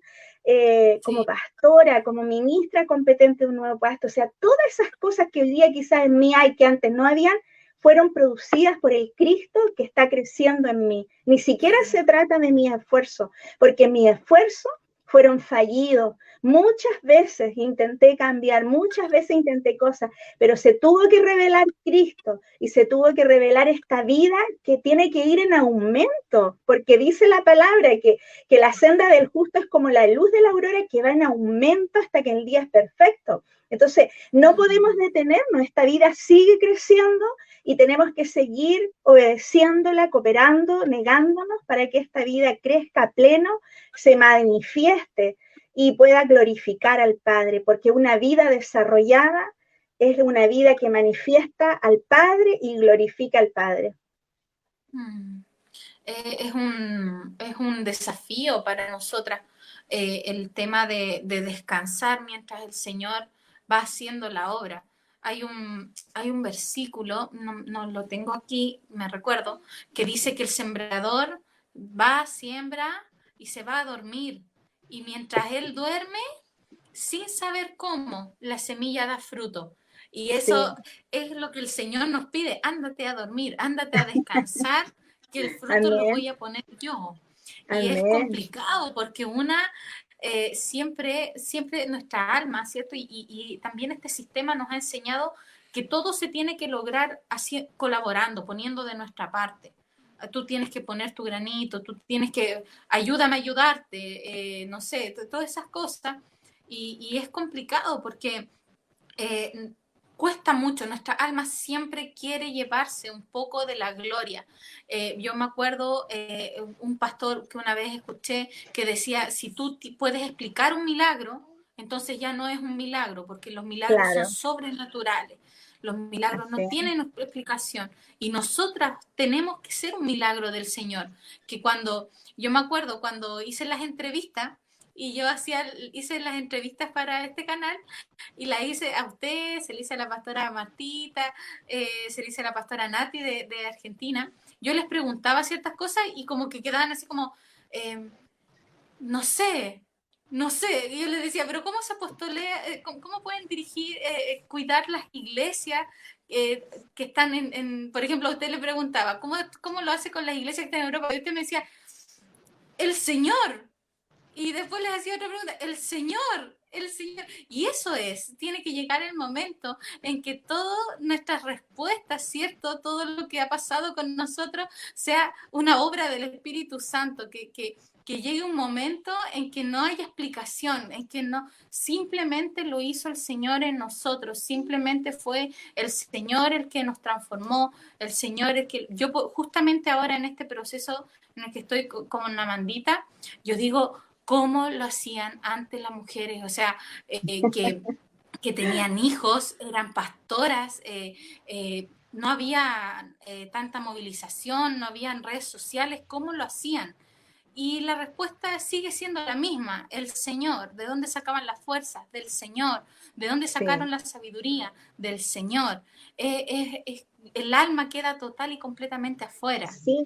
como sí. pastora, como ministra competente de un nuevo puesto. O sea, todas esas cosas que hoy día quizás en mí hay que antes no habían, fueron producidas por el Cristo que está creciendo en mí. Ni siquiera se trata de mi esfuerzo, porque mi esfuerzo fueron fallidos. Muchas veces intenté cambiar, muchas veces intenté cosas, pero se tuvo que revelar Cristo y se tuvo que revelar esta vida que tiene que ir en aumento, porque dice la palabra que la senda del justo es como la luz de la aurora que va en aumento hasta que el día es perfecto. Entonces, no podemos Mm, detenernos, esta vida sigue creciendo y tenemos que seguir obedeciéndola, cooperando, negándonos para que esta vida crezca a pleno, se manifieste y pueda glorificar al Padre, porque una vida desarrollada es una vida que manifiesta al Padre y glorifica al Padre. mm. Es un desafío para nosotras el tema de descansar mientras el Señor va haciendo la obra. Hay un versículo, no lo tengo aquí, me recuerdo, que dice que el sembrador va, siembra y se va a dormir. Y mientras él duerme, sin saber cómo, la semilla da fruto. Y Sí, eso es lo que el Señor nos pide, ándate a dormir, ándate a descansar, que el fruto lo amén, voy a poner yo. Y es amén. complicado porque siempre nuestra alma, ¿cierto? Y también este sistema nos ha enseñado que todo se tiene que lograr así, colaborando, poniendo de nuestra parte. Tú tienes que poner tu granito, tú tienes que, ayúdame a ayudarte, no sé, todas esas cosas. Y es complicado porque eh, cuesta mucho, nuestra alma siempre quiere llevarse un poco de la gloria. Yo me acuerdo un pastor que una vez escuché que decía, si tú puedes explicar un milagro, entonces ya no es un milagro, porque los milagros son Claro, sobrenaturales. Los milagros no así, tienen explicación y nosotras tenemos que ser un milagro del Señor. Que cuando, yo me acuerdo cuando hice las entrevistas y hice las entrevistas para este canal, y la hice a usted, se le hice a la pastora Martita, se le hice a la pastora Nati de Argentina. Yo les preguntaba ciertas cosas y como que quedaban así como, eh, no sé, no sé. Y yo les decía, pero ¿cómo se apostolea? ¿Cómo pueden dirigir, cuidar las iglesias que están por ejemplo, a usted le preguntaba, ¿cómo lo hace con las iglesias que están en Europa? Y usted me decía, el Señor. Y después les hacía otra pregunta, el Señor. Y eso es, tiene que llegar el momento en que todas nuestras respuestas, ¿cierto? Todo lo que ha pasado con nosotros sea una obra del Espíritu Santo, que llegue un momento en que no haya explicación, en que no, simplemente lo hizo el Señor en nosotros, simplemente fue el Señor el que nos transformó, el Señor el que, yo justamente ahora en este proceso en el que estoy como una mandita, yo digo, cómo lo hacían antes las mujeres, o sea, que tenían hijos, eran pastoras, no había tanta movilización, no habían redes sociales, ¿cómo lo hacían? Y la respuesta sigue siendo la misma, el Señor. ¿De dónde sacaban las fuerzas? Del Señor. ¿De dónde sí, sacaron la sabiduría? Del Señor. El alma queda total y completamente afuera. sí,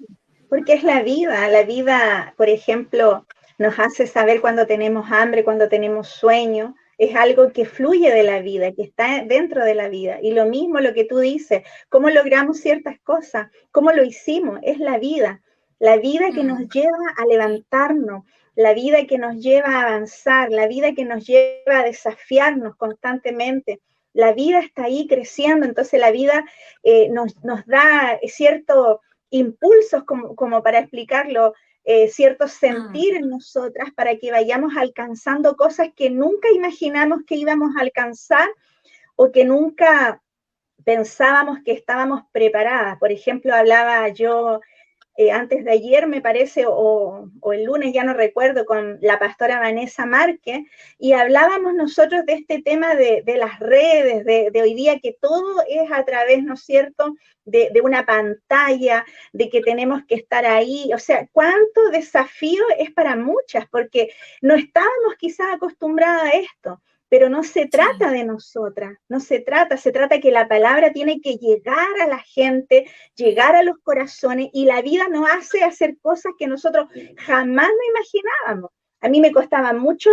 porque es la vida, por ejemplo, nos hace saber cuando tenemos hambre, cuando tenemos sueño, es algo que fluye de la vida, que está dentro de la vida. Y lo mismo lo que tú dices, cómo logramos ciertas cosas, cómo lo hicimos, es la vida que nos lleva a levantarnos, la vida que nos lleva a avanzar, la vida que nos lleva a desafiarnos constantemente. La vida está ahí creciendo, entonces la vida nos da ciertos impulsos, como para explicarlo, cierto sentir en nosotras para que vayamos alcanzando cosas que nunca imaginamos que íbamos a alcanzar o que nunca pensábamos que estábamos preparadas. Por ejemplo, hablaba yo antes de ayer, me parece, o el lunes, ya no recuerdo, con la pastora Vanessa Márquez, y hablábamos nosotros de este tema de las redes, de hoy día que todo es a través, ¿no es cierto?, de una pantalla, de que tenemos que estar ahí. O sea, cuánto desafío es para muchas, porque no estábamos quizás acostumbradas a esto. Pero no se trata de nosotras, no se trata que la palabra tiene que llegar a la gente, llegar a los corazones, y la vida nos hace hacer cosas que nosotros jamás nos imaginábamos. A mí me costaba mucho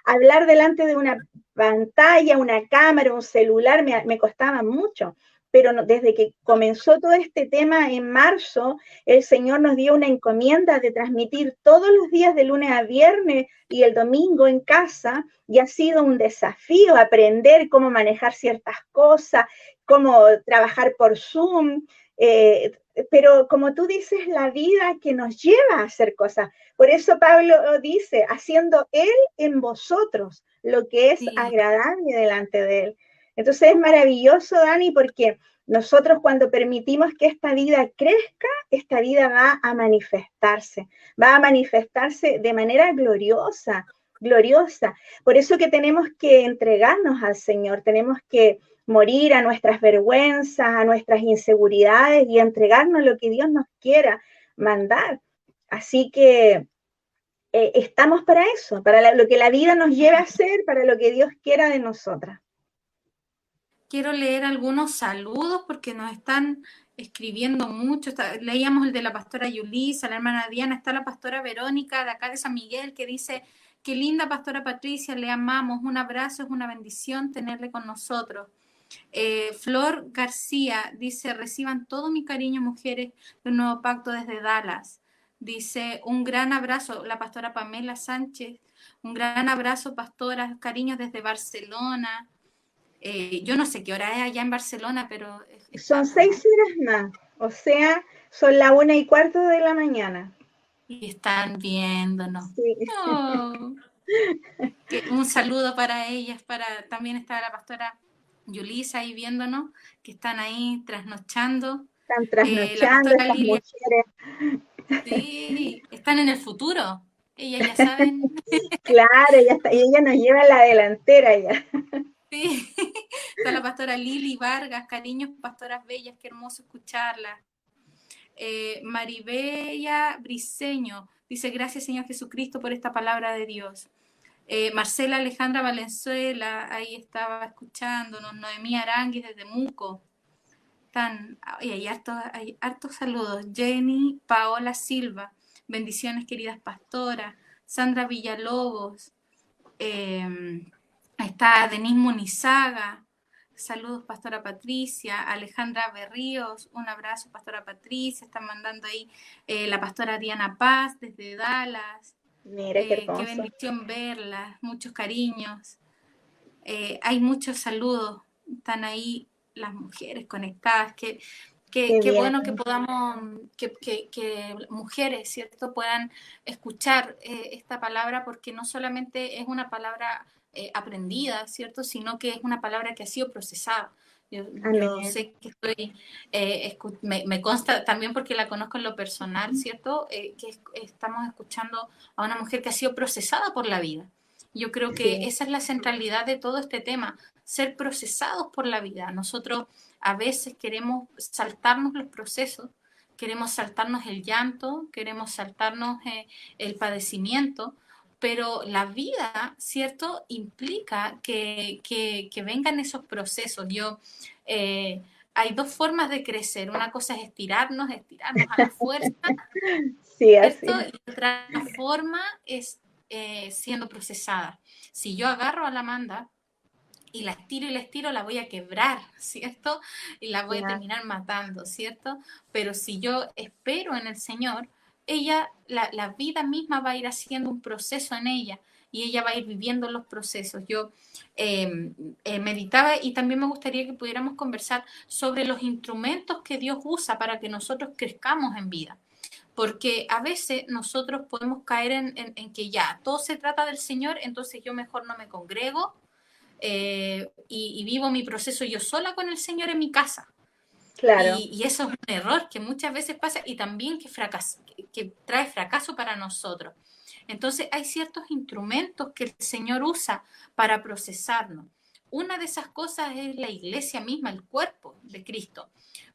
hablar delante de una pantalla, una cámara, un celular, me costaba mucho. Pero desde que comenzó todo este tema en marzo, el Señor nos dio una encomienda de transmitir todos los días de lunes a viernes y el domingo en casa, y ha sido un desafío aprender cómo manejar ciertas cosas, cómo trabajar por Zoom, pero como tú dices, la vida que nos lleva a hacer cosas. Por eso Pablo dice, haciendo Él en vosotros lo que es agradable delante de Él. Entonces es maravilloso, Dani, porque nosotros cuando permitimos que esta vida crezca, esta vida va a manifestarse de manera gloriosa, gloriosa. Por eso que tenemos que entregarnos al Señor, tenemos que morir a nuestras vergüenzas, a nuestras inseguridades y entregarnos lo que Dios nos quiera mandar. Así que estamos para eso, para lo que la vida nos lleve a hacer, para lo que Dios quiera de nosotras. Quiero leer algunos saludos porque nos están escribiendo mucho. Leíamos el de la pastora Yulisa, la hermana Diana, está la pastora Verónica de acá de San Miguel que dice, qué linda pastora Patricia, le amamos, un abrazo, es una bendición tenerle con nosotros. Flor García dice, reciban todo mi cariño, mujeres, de un nuevo pacto desde Dallas. Dice, un gran abrazo, la pastora Pamela Sánchez, un gran abrazo, pastora, cariños desde Barcelona. Yo no sé qué hora es allá en Barcelona, pero... Son 6 horas más, o sea, son las 1:15 de la mañana. Y están viéndonos. Sí. Oh. Un saludo para ellas, también está la pastora Yulisa ahí viéndonos, que están ahí trasnochando. Están trasnochando estas Lilia, mujeres. Sí, están en el futuro. Ellas ya saben. Claro, ya está, y ella nos lleva en la delantera ya. Sí, está la pastora Lili Vargas, cariños, pastoras bellas, qué hermoso escucharlas. Maribella Briceño dice, gracias Señor Jesucristo por esta palabra de Dios. Marcela Alejandra Valenzuela, ahí estaba escuchándonos. Noemí Aranguis desde Muco. Hay hartos saludos. Jenny Paola Silva, bendiciones queridas pastoras. Sandra Villalobos, está Denise Munizaga, saludos pastora Patricia. Alejandra Berríos, un abrazo pastora Patricia. Están mandando ahí la pastora Diana Paz desde Dallas. Mira, qué bendición verlas, muchos cariños. Hay muchos saludos, están ahí las mujeres conectadas. Qué bueno que podamos, que mujeres, ¿cierto?, puedan escuchar esta palabra, porque no solamente es una palabra aprendida, ¿cierto?, sino que es una palabra que ha sido procesada. Yo sé que me consta también porque la conozco en lo personal, ¿cierto? Que estamos escuchando a una mujer que ha sido procesada por la vida. Yo creo que esa es la centralidad de todo este tema, ser procesados por la vida. Nosotros a veces queremos saltarnos los procesos, queremos saltarnos el llanto, queremos saltarnos el padecimiento, pero la vida, ¿cierto?, implica que vengan esos procesos. Hay dos formas de crecer. Una cosa es estirarnos a la fuerza, sí, así. ¿cierto? Y otra forma es siendo procesada. Si yo agarro a la Amanda y la estiro, la voy a quebrar, ¿cierto? Y la voy a Ya, terminar matando, ¿cierto? Pero si yo espero en el Señor, ella, la vida misma va a ir haciendo un proceso en ella y ella va a ir viviendo los procesos. Yo meditaba y también me gustaría que pudiéramos conversar sobre los instrumentos que Dios usa para que nosotros crezcamos en vida. Porque a veces nosotros podemos caer en que ya, todo se trata del Señor, entonces yo mejor no me congrego, y vivo mi proceso yo sola con el Señor en mi casa. claro, Y eso es un error que muchas veces pasa y también que trae fracaso para nosotros. Entonces hay ciertos instrumentos que el Señor usa para procesarnos. Una de esas cosas es la iglesia misma, el cuerpo de Cristo,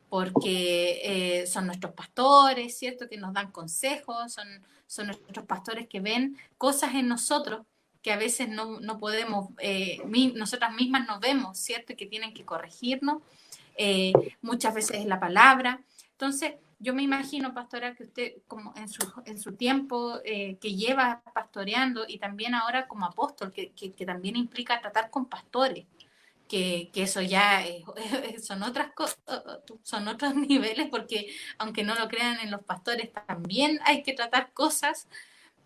porque son nuestros pastores, ¿cierto? Que nos dan consejos, son nuestros pastores que ven cosas en nosotros que a veces no podemos, nosotras mismas no vemos, ¿cierto? Y que tienen que corregirnos. Muchas veces es la palabra. Entonces, yo me imagino, pastora, que usted, como en su tiempo que lleva pastoreando y también ahora como apóstol, que también implica tratar con pastores, que eso ya son otras cosas, son otros niveles, porque aunque no lo crean en los pastores, también hay que tratar cosas.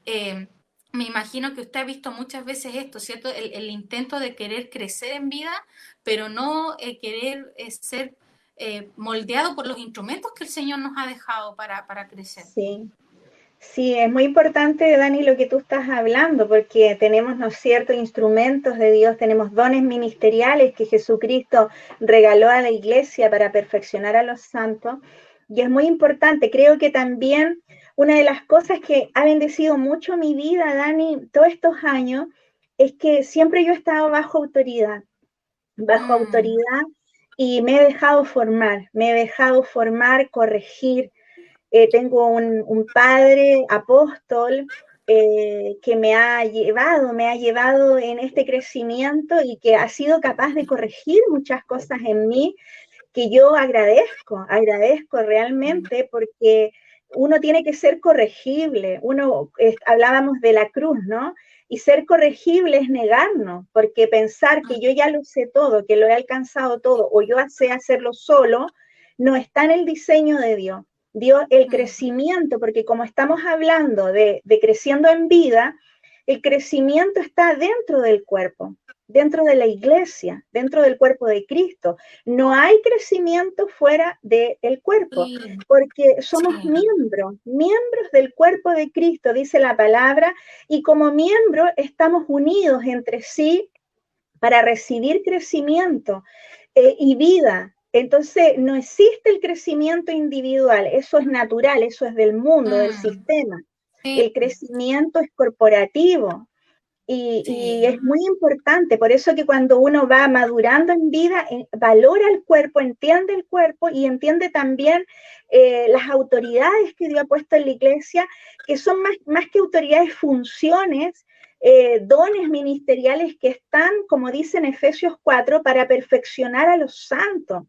Eh, Me imagino que usted ha visto muchas veces esto, ¿cierto? El intento de querer crecer en vida, pero no querer ser moldeado por los instrumentos que el Señor nos ha dejado para crecer. sí. Sí, es muy importante, Dani, lo que tú estás hablando, porque tenemos, ¿no es cierto?, instrumentos de Dios, tenemos dones ministeriales que Jesucristo regaló a la iglesia para perfeccionar a los santos. Y es muy importante, creo que también una de las cosas que ha bendecido mucho mi vida, Dani, todos estos años, es que siempre yo he estado bajo Mm, autoridad y me he dejado formar, corregir, tengo un padre apóstol que me ha llevado en este crecimiento y que ha sido capaz de corregir muchas cosas en mí que yo agradezco mm, realmente porque uno tiene que ser corregible. Hablábamos de la cruz, ¿no? Y ser corregible es negarnos, porque pensar que yo ya lo sé todo, que lo he alcanzado todo, o yo sé hacerlo solo, no está en el diseño de Dios. Dios, el mm, crecimiento, porque como estamos hablando de creciendo en vida, el crecimiento está dentro del cuerpo, dentro de la iglesia, dentro del cuerpo de Cristo. No hay crecimiento fuera del cuerpo, sí, porque somos sí. miembros del cuerpo de Cristo, dice la palabra, y como miembros estamos unidos entre sí para recibir crecimiento y vida. Entonces, no existe el crecimiento individual, eso es natural, eso es del mundo, del Mm, sistema. sí, El crecimiento es corporativo, y sí. es muy importante, por eso que cuando uno va madurando en vida, valora el cuerpo, entiende el cuerpo y entiende también las autoridades que Dios ha puesto en la iglesia, que son más que autoridades, funciones, dones ministeriales que están, como dice en Efesios 4, para perfeccionar a los santos.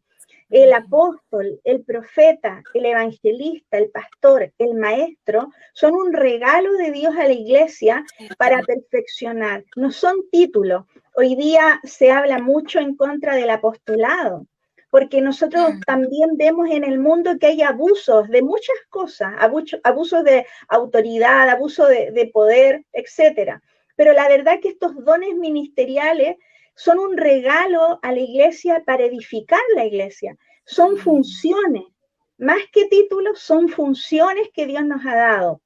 El apóstol, el profeta, el evangelista, el pastor, el maestro, son un regalo de Dios a la iglesia para perfeccionar. No son títulos. Hoy día se habla mucho en contra del apostolado, porque nosotros Mm, también vemos en el mundo que hay abusos de muchas cosas, abusos de autoridad, abuso de poder, etcétera. Pero la verdad que estos dones ministeriales son un regalo a la iglesia para edificar la iglesia. Son sí. funciones, más que títulos, son funciones que Dios nos ha dado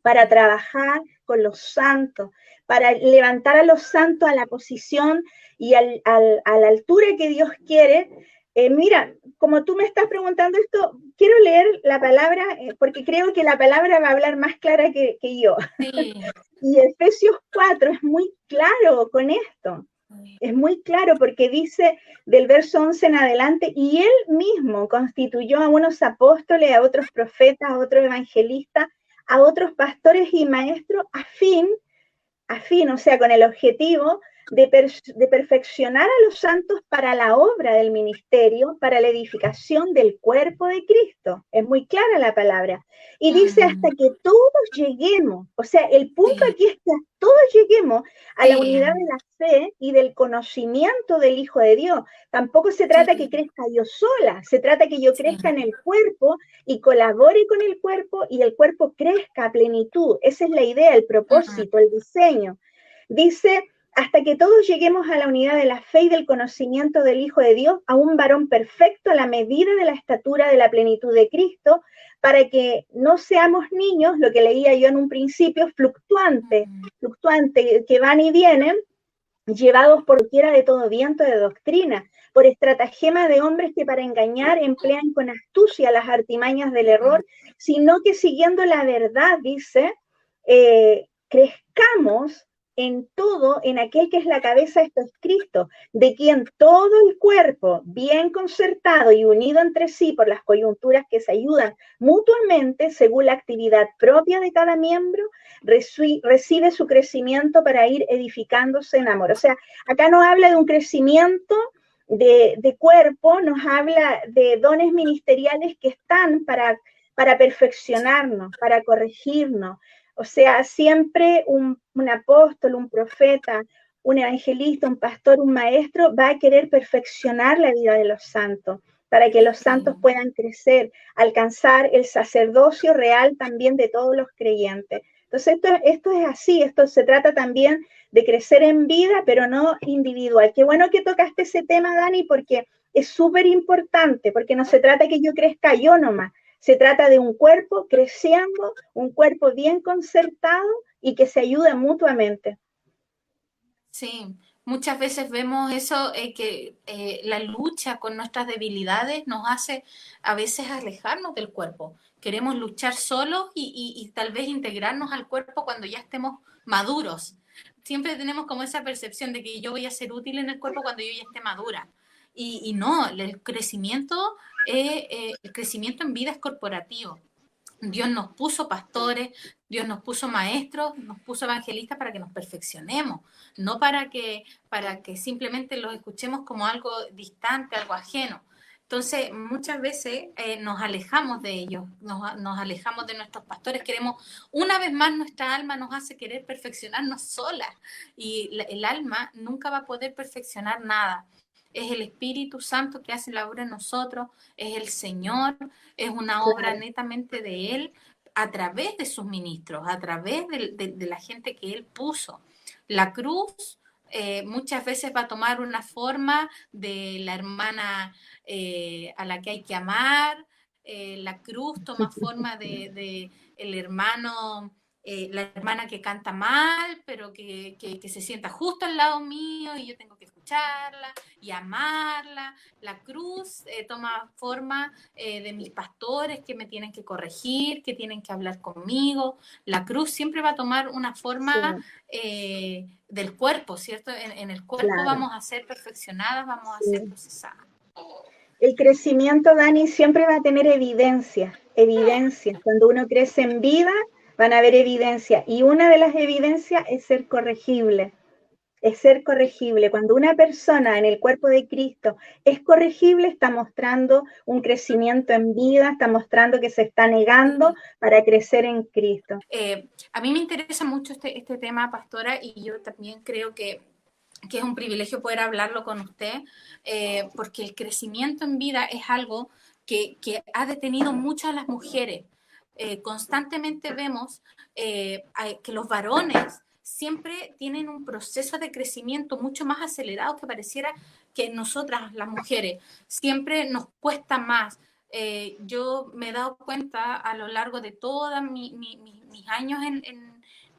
para Mm, trabajar con los santos, para levantar a los santos a la posición y a la altura que Dios quiere. Mira, como tú me estás preguntando esto, quiero leer la palabra, porque creo que la palabra va a hablar más clara que yo. sí. Y Efesios 4 es muy claro con esto. Es muy claro porque dice del verso 11 en adelante, y él mismo constituyó a unos apóstoles, a otros profetas, a otros evangelistas, a otros pastores y maestros, o sea, con el objetivo de perfeccionar a los santos para la obra del ministerio, para la edificación del cuerpo de Cristo. Es muy clara la palabra. Y dice hasta que todos lleguemos, o sea, el punto Sí, aquí es que todos lleguemos a la sí, unidad de la fe y del conocimiento del Hijo de Dios. Tampoco se trata que sí, crezca yo sola, se trata que yo sí. crezca en el cuerpo y colabore con el cuerpo y el cuerpo crezca a plenitud. Esa es la idea, el Ujú, propósito, el diseño. Dice, hasta que todos lleguemos a la unidad de la fe y del conocimiento del Hijo de Dios, a un varón perfecto a la medida de la estatura de la plenitud de Cristo, para que no seamos niños, lo que leía yo en un principio, fluctuantes, que van y vienen, llevados por quiera de todo viento de doctrina, por estratagema de hombres que para engañar emplean con astucia las artimañas del error, sino que siguiendo la verdad, dice, crezcamos en todo, en aquel que es la cabeza, esto es Cristo, de quien todo el cuerpo, bien concertado y unido entre sí por las coyunturas que se ayudan mutuamente, según la actividad propia de cada miembro, recibe su crecimiento para ir edificándose en amor. O sea, acá no habla de un crecimiento de cuerpo, nos habla de dones ministeriales que están para perfeccionarnos, para corregirnos. O sea, siempre un apóstol, un profeta, un evangelista, un pastor, un maestro va a querer perfeccionar la vida de los santos para que los santos sí. puedan crecer, alcanzar el sacerdocio real también de todos los creyentes. Entonces, esto es así, esto se trata también de crecer en vida, pero no individual. Qué bueno que tocaste ese tema, Dani, porque es súper importante, porque no se trata que yo crezca yo nomás, se trata de un cuerpo creciendo, un cuerpo bien concertado y que se ayuda mutuamente. Sí, muchas veces vemos eso, que la lucha con nuestras debilidades nos hace a veces alejarnos del cuerpo. Queremos luchar solos y tal vez integrarnos al cuerpo cuando ya estemos maduros. Siempre tenemos como esa percepción de que yo voy a ser útil en el cuerpo cuando yo ya esté madura. Y no, el crecimiento en vida es corporativo. Dios nos puso pastores, Dios nos puso maestros, nos puso evangelistas para que nos perfeccionemos, no para que simplemente los escuchemos como algo distante, algo ajeno. Entonces, muchas veces nos alejamos de ellos, nos alejamos de nuestros pastores, queremos, una vez más nuestra alma nos hace querer perfeccionarnos sola y el alma nunca va a poder perfeccionar nada. Es el Espíritu Santo que hace la obra en nosotros, es el Señor, es una obra Claro, netamente de Él a través de sus ministros, a través de la gente que Él puso. La cruz muchas veces va a tomar una forma de la hermana a la que hay que amar, la cruz toma forma de el hermano, la hermana que canta mal, pero que se sienta justo al lado mío y yo tengo que escucharla y amarla. La cruz toma forma de mis pastores que me tienen que corregir, que tienen que hablar conmigo. La cruz siempre va a tomar una sí, forma del cuerpo, ¿cierto? En el cuerpo claro, vamos a ser perfeccionadas, vamos a ser sí. procesadas. El crecimiento, Dani, siempre va a tener evidencia, evidencia. Cuando uno crece en vida, van a haber evidencia. Y una de las evidencias es ser corregible. Es ser corregible. Cuando una persona en el cuerpo de Cristo es corregible, está mostrando un crecimiento en vida, está mostrando que se está negando Sí. para crecer en Cristo. A mí me interesa mucho este tema, pastora, y yo también creo que es un privilegio poder hablarlo con usted, porque el crecimiento en vida es algo que ha detenido mucho a las mujeres. Constantemente vemos que los varones siempre tienen un proceso de crecimiento mucho más acelerado que pareciera que nosotras, las mujeres, siempre nos cuesta más. Yo me he dado cuenta a lo largo de todos mis años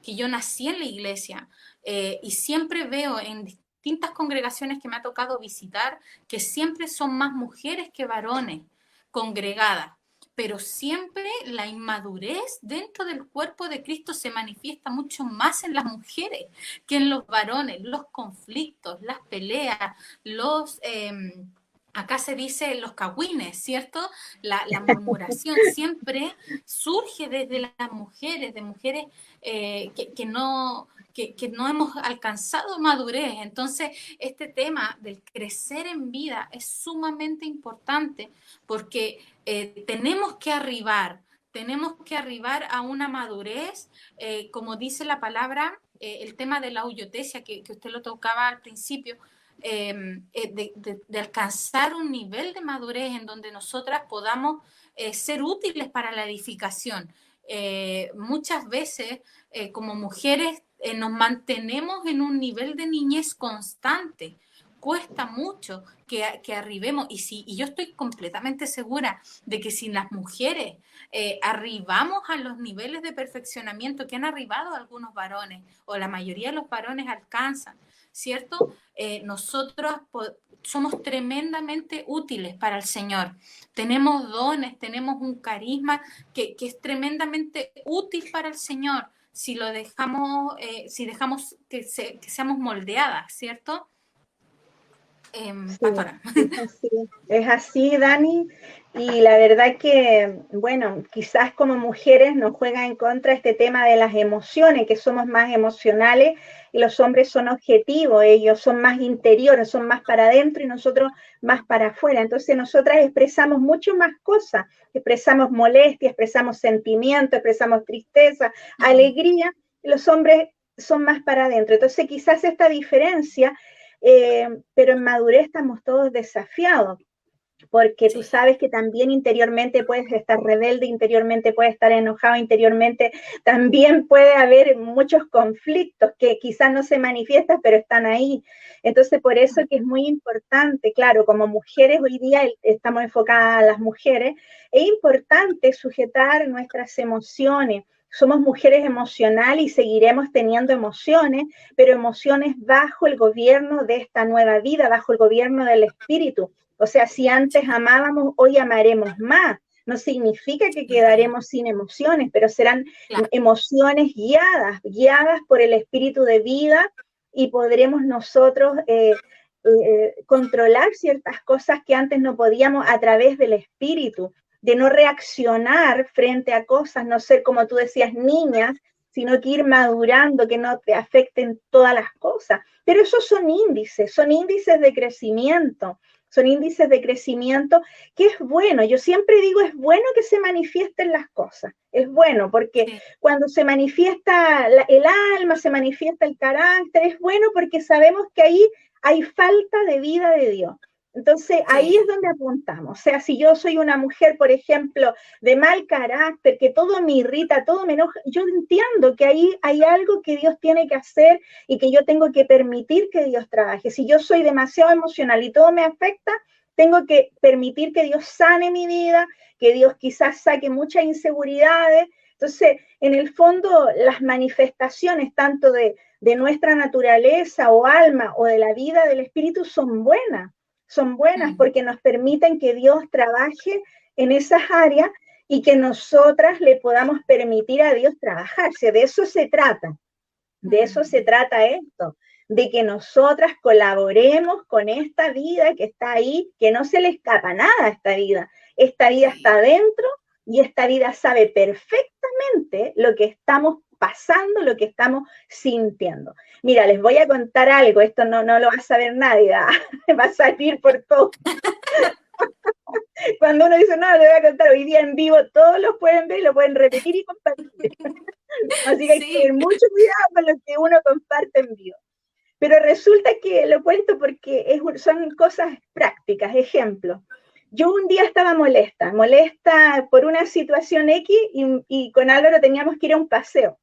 que yo nací en la iglesia, y siempre veo en distintas congregaciones que me ha tocado visitar que siempre son más mujeres que varones congregadas, pero siempre la inmadurez dentro del cuerpo de Cristo se manifiesta mucho más en las mujeres que en los varones, los conflictos, las peleas, los... acá se dice los cagüines, ¿cierto? La murmuración siempre surge desde las mujeres, de mujeres que no, que no hemos alcanzado madurez. Entonces, este tema del crecer en vida es sumamente importante porque tenemos que arribar a una madurez, como dice la palabra, el tema de la huyotesia, que usted lo tocaba al principio, de alcanzar un nivel de madurez en donde nosotras podamos ser útiles para la edificación. Muchas veces, como mujeres, nos mantenemos en un nivel de niñez constante. Cuesta mucho que arribemos, y yo estoy completamente segura de que si las mujeres arribamos a los niveles de perfeccionamiento que han arribado algunos varones, o la mayoría de los varones alcanzan, ¿cierto? Nosotros somos tremendamente útiles para el Señor. Tenemos dones, tenemos un carisma que es tremendamente útil para el Señor si lo dejamos, si dejamos que seamos moldeadas, ¿cierro? Sí, es así, Dani, y la verdad que, bueno, quizás como mujeres nos juega en contra este tema de las emociones, que somos más emocionales y los hombres son objetivos, ellos son más interiores, son más para adentro y nosotros más para afuera. Entonces nosotras expresamos mucho más cosas, expresamos molestia, expresamos sentimiento, expresamos tristeza, alegría, los hombres son más para adentro. Entonces quizás esta diferencia... pero en madurez estamos todos desafiados, porque tú sabes que también interiormente puedes estar rebelde, interiormente puedes estar enojado, interiormente también puede haber muchos conflictos que quizás no se manifiestan, pero están ahí. Entonces, por eso que es muy importante, claro, como mujeres, hoy día estamos enfocadas a las mujeres, es importante sujetar nuestras emociones. Somos mujeres emocionales y seguiremos teniendo emociones, pero emociones bajo el gobierno de esta nueva vida, bajo el gobierno del Espíritu. O sea, si antes amábamos, hoy amaremos más. No significa que quedaremos sin emociones, pero serán emociones guiadas por el Espíritu de vida, y podremos nosotros controlar ciertas cosas que antes no podíamos a través del Espíritu, de no reaccionar frente a cosas, no ser, como tú decías, niñas, sino que ir madurando, que no te afecten todas las cosas. Pero esos son índices de crecimiento, son índices de crecimiento que es bueno. Yo siempre digo, es bueno que se manifiesten las cosas, es bueno, porque cuando se manifiesta el alma, se manifiesta el carácter, es bueno porque sabemos que ahí hay falta de vida de Dios. Entonces, ahí es donde apuntamos. O sea, si yo soy una mujer, por ejemplo, de mal carácter, que todo me irrita, todo me enoja, yo entiendo que ahí hay algo que Dios tiene que hacer y que yo tengo que permitir que Dios trabaje. Si yo soy demasiado emocional y todo me afecta, tengo que permitir que Dios sane mi vida, que Dios quizás saque muchas inseguridades. Entonces, en el fondo, las manifestaciones tanto de nuestra naturaleza o alma o de la vida del Espíritu son buenas porque nos permiten que Dios trabaje en esas áreas y que nosotras le podamos permitir a Dios trabajarse. De eso se trata esto, de que nosotras colaboremos con esta vida que está ahí, que no se le escapa nada a esta vida está dentro y esta vida sabe perfectamente lo que estamos pasando, lo que estamos sintiendo. Mira, les voy a contar algo, esto no lo va a saber nadie, va a salir por todo. Cuando uno dice, no, le voy a contar hoy día en vivo, todos lo pueden ver, lo pueden repetir y compartir. Así que hay que tener mucho cuidado con lo que uno comparte en vivo. Pero resulta que lo cuento porque son cosas prácticas, ejemplo. Yo un día estaba molesta por una situación X y con Álvaro teníamos que ir a un paseo.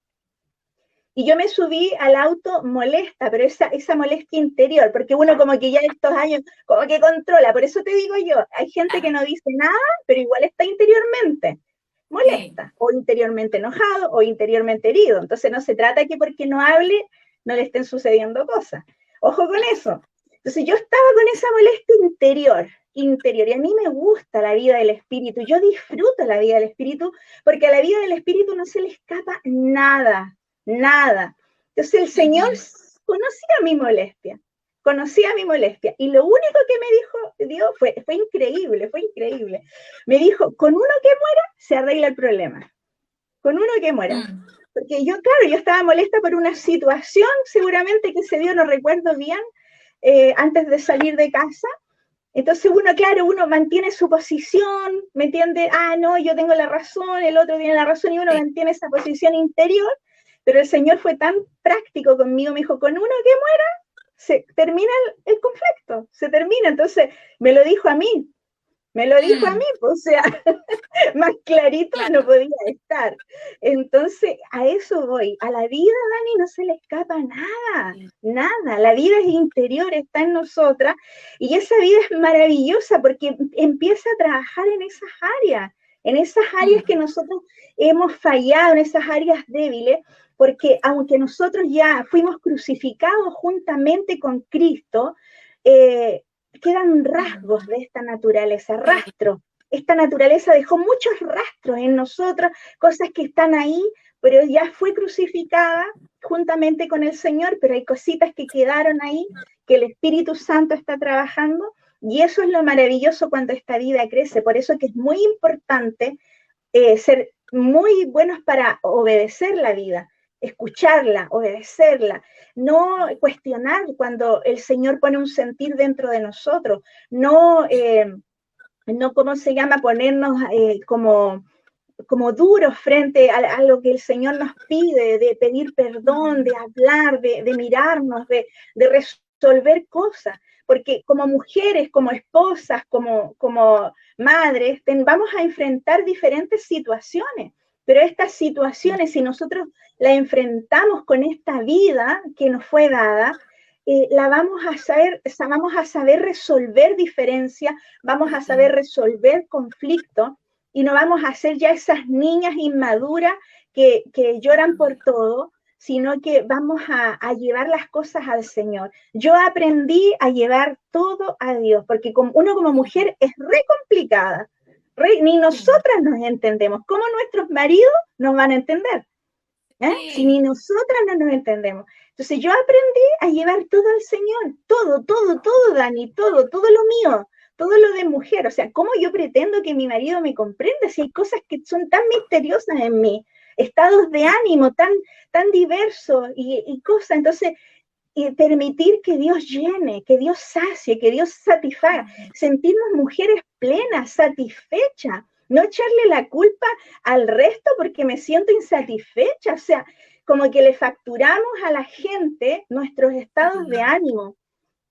Y yo me subí al auto molesta, pero esa molestia interior, porque uno como que ya estos años como que controla. Por eso te digo yo, hay gente que no dice nada, pero igual está interiormente molesta, o interiormente enojado, o interiormente herido. Entonces no se trata que porque no hable, no le estén sucediendo cosas. Ojo con eso. Entonces yo estaba con esa molestia interior, y a mí me gusta la vida del Espíritu, yo disfruto la vida del Espíritu, porque a la vida del Espíritu no se le escapa nada. Entonces el Señor conocía mi molestia, y lo único que me dijo Dios fue increíble. Me dijo, con uno que muera se arregla el problema, con uno que muera. porque yo, claro, yo estaba molesta por una situación, seguramente que se dio, no recuerdo bien, antes de salir de casa. Entonces uno, claro, uno mantiene su posición, ¿me entiende? Ah, no, yo tengo la razón, el otro tiene la razón, y uno Sí. mantiene esa posición interior, pero el Señor fue tan práctico conmigo, me dijo, con uno que muera, se termina el conflicto, se termina. Entonces me lo dijo a mí, me lo dijo a mí, pues, o sea, más clarito no Claro. podía estar. Entonces, a eso voy. A la vida, Dani, no se le escapa nada, Sí. nada. La vida es interior, está en nosotras, y esa vida es maravillosa porque empieza a trabajar en esas áreas que Mm. nosotros hemos fallado, en esas áreas débiles, porque aunque nosotros ya fuimos crucificados juntamente con Cristo, eh, quedan Mm. rasgos de esta naturaleza, Sí. rastros. Esta naturaleza dejó muchos rastros en nosotros, cosas que están ahí, pero ya fue crucificada juntamente con el Señor, pero hay cositas que quedaron ahí, que el Espíritu Santo está trabajando, y eso es lo maravilloso cuando esta vida crece. Por eso que es muy importante ser muy buenos para obedecer la vida, escucharla, obedecerla, no cuestionar cuando el Señor pone un sentir dentro de nosotros, no, no ¿cómo se llama? Ponernos como duros frente a lo que el Señor nos pide, de pedir perdón, de hablar, de mirarnos, de resolver cosas. Porque como mujeres, como esposas, como madres, vamos a enfrentar diferentes situaciones. Pero estas situaciones, si nosotros las enfrentamos con esta vida que nos fue dada, vamos a saber resolver diferencias, vamos a saber resolver conflictos, y no vamos a ser ya esas niñas inmaduras que lloran por todo, sino que vamos a llevar las cosas al Señor. Yo aprendí a llevar todo a Dios, porque uno como mujer es re complicada, ni Sí. nosotras nos entendemos. ¿Cómo nuestros maridos nos van a entender? Si Sí. ni nosotras no nos entendemos. Entonces yo aprendí a llevar todo al Señor, todo, todo, todo, Dani, todo lo mío, todo lo de mujer. O sea, ¿cómo yo pretendo que mi marido me comprenda si hay cosas que son tan misteriosas en mí? Estados de Sí. ánimo tan diversos y cosas. Entonces, permitir que Dios llene, que Dios sacie, que Dios satisfaga, sentirnos mujeres plenas, satisfechas, no echarle la culpa al resto porque me siento insatisfecha, o sea, como que le facturamos a la gente nuestros estados de Sí. ánimo,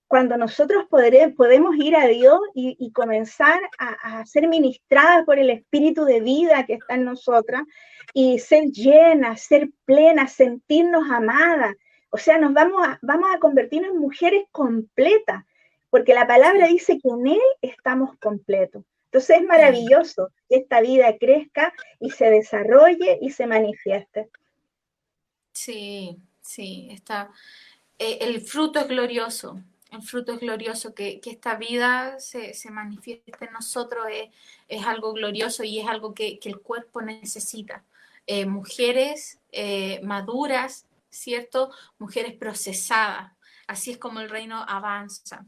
cuando nosotros podemos ir a Dios y comenzar a ser ministradas por el espíritu de vida que está en nosotras y ser llenas, ser plenas, sentirnos amadas. O sea, vamos a convertirnos en mujeres completas, porque la palabra Sí. dice que en Él estamos completos. Entonces es Sí. maravilloso que esta vida crezca y se desarrolle y se manifieste. Sí. Sí. Está. El fruto es glorioso. El fruto es glorioso, que esta vida se manifieste en nosotros es algo glorioso y es algo que el cuerpo necesita. Mujeres maduras, ¿cierto? Mujeres procesadas. Así es como el reino avanza.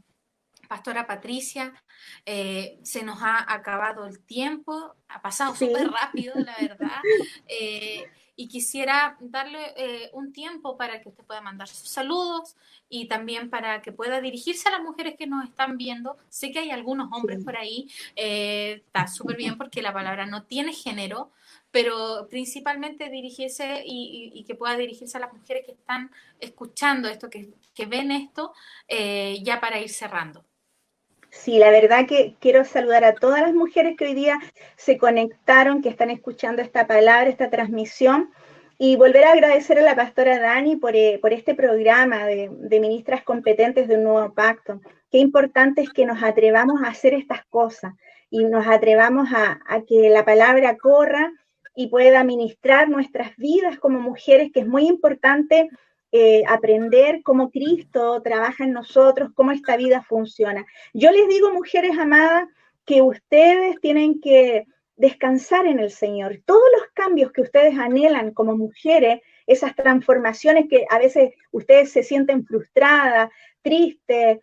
Pastora Patricia, se nos ha acabado el tiempo, ha pasado súper Sí, rápido, la verdad, y quisiera darle un tiempo para que usted pueda mandar sus saludos y también para que pueda dirigirse a las mujeres que nos están viendo. Sé que hay algunos hombres sí. por ahí, está súper bien porque la palabra no tiene género, pero principalmente dirigirse y que pueda dirigirse a las mujeres que están escuchando esto, que ven esto, ya para ir cerrando. Sí, la verdad que quiero saludar a todas las mujeres que hoy día se conectaron, que están escuchando esta palabra, esta transmisión, y volver a agradecer a la pastora Dani por este programa de ministras competentes de un nuevo pacto. Qué importante es que nos atrevamos a hacer estas cosas y nos atrevamos a que la palabra corra y pueda ministrar nuestras vidas como mujeres, que es muy importante aprender cómo Cristo trabaja en nosotros, cómo esta vida funciona. Yo les digo, mujeres amadas, que ustedes tienen que descansar en el Señor. Todos los cambios que ustedes anhelan como mujeres, esas transformaciones que a veces ustedes se sienten frustradas, tristes,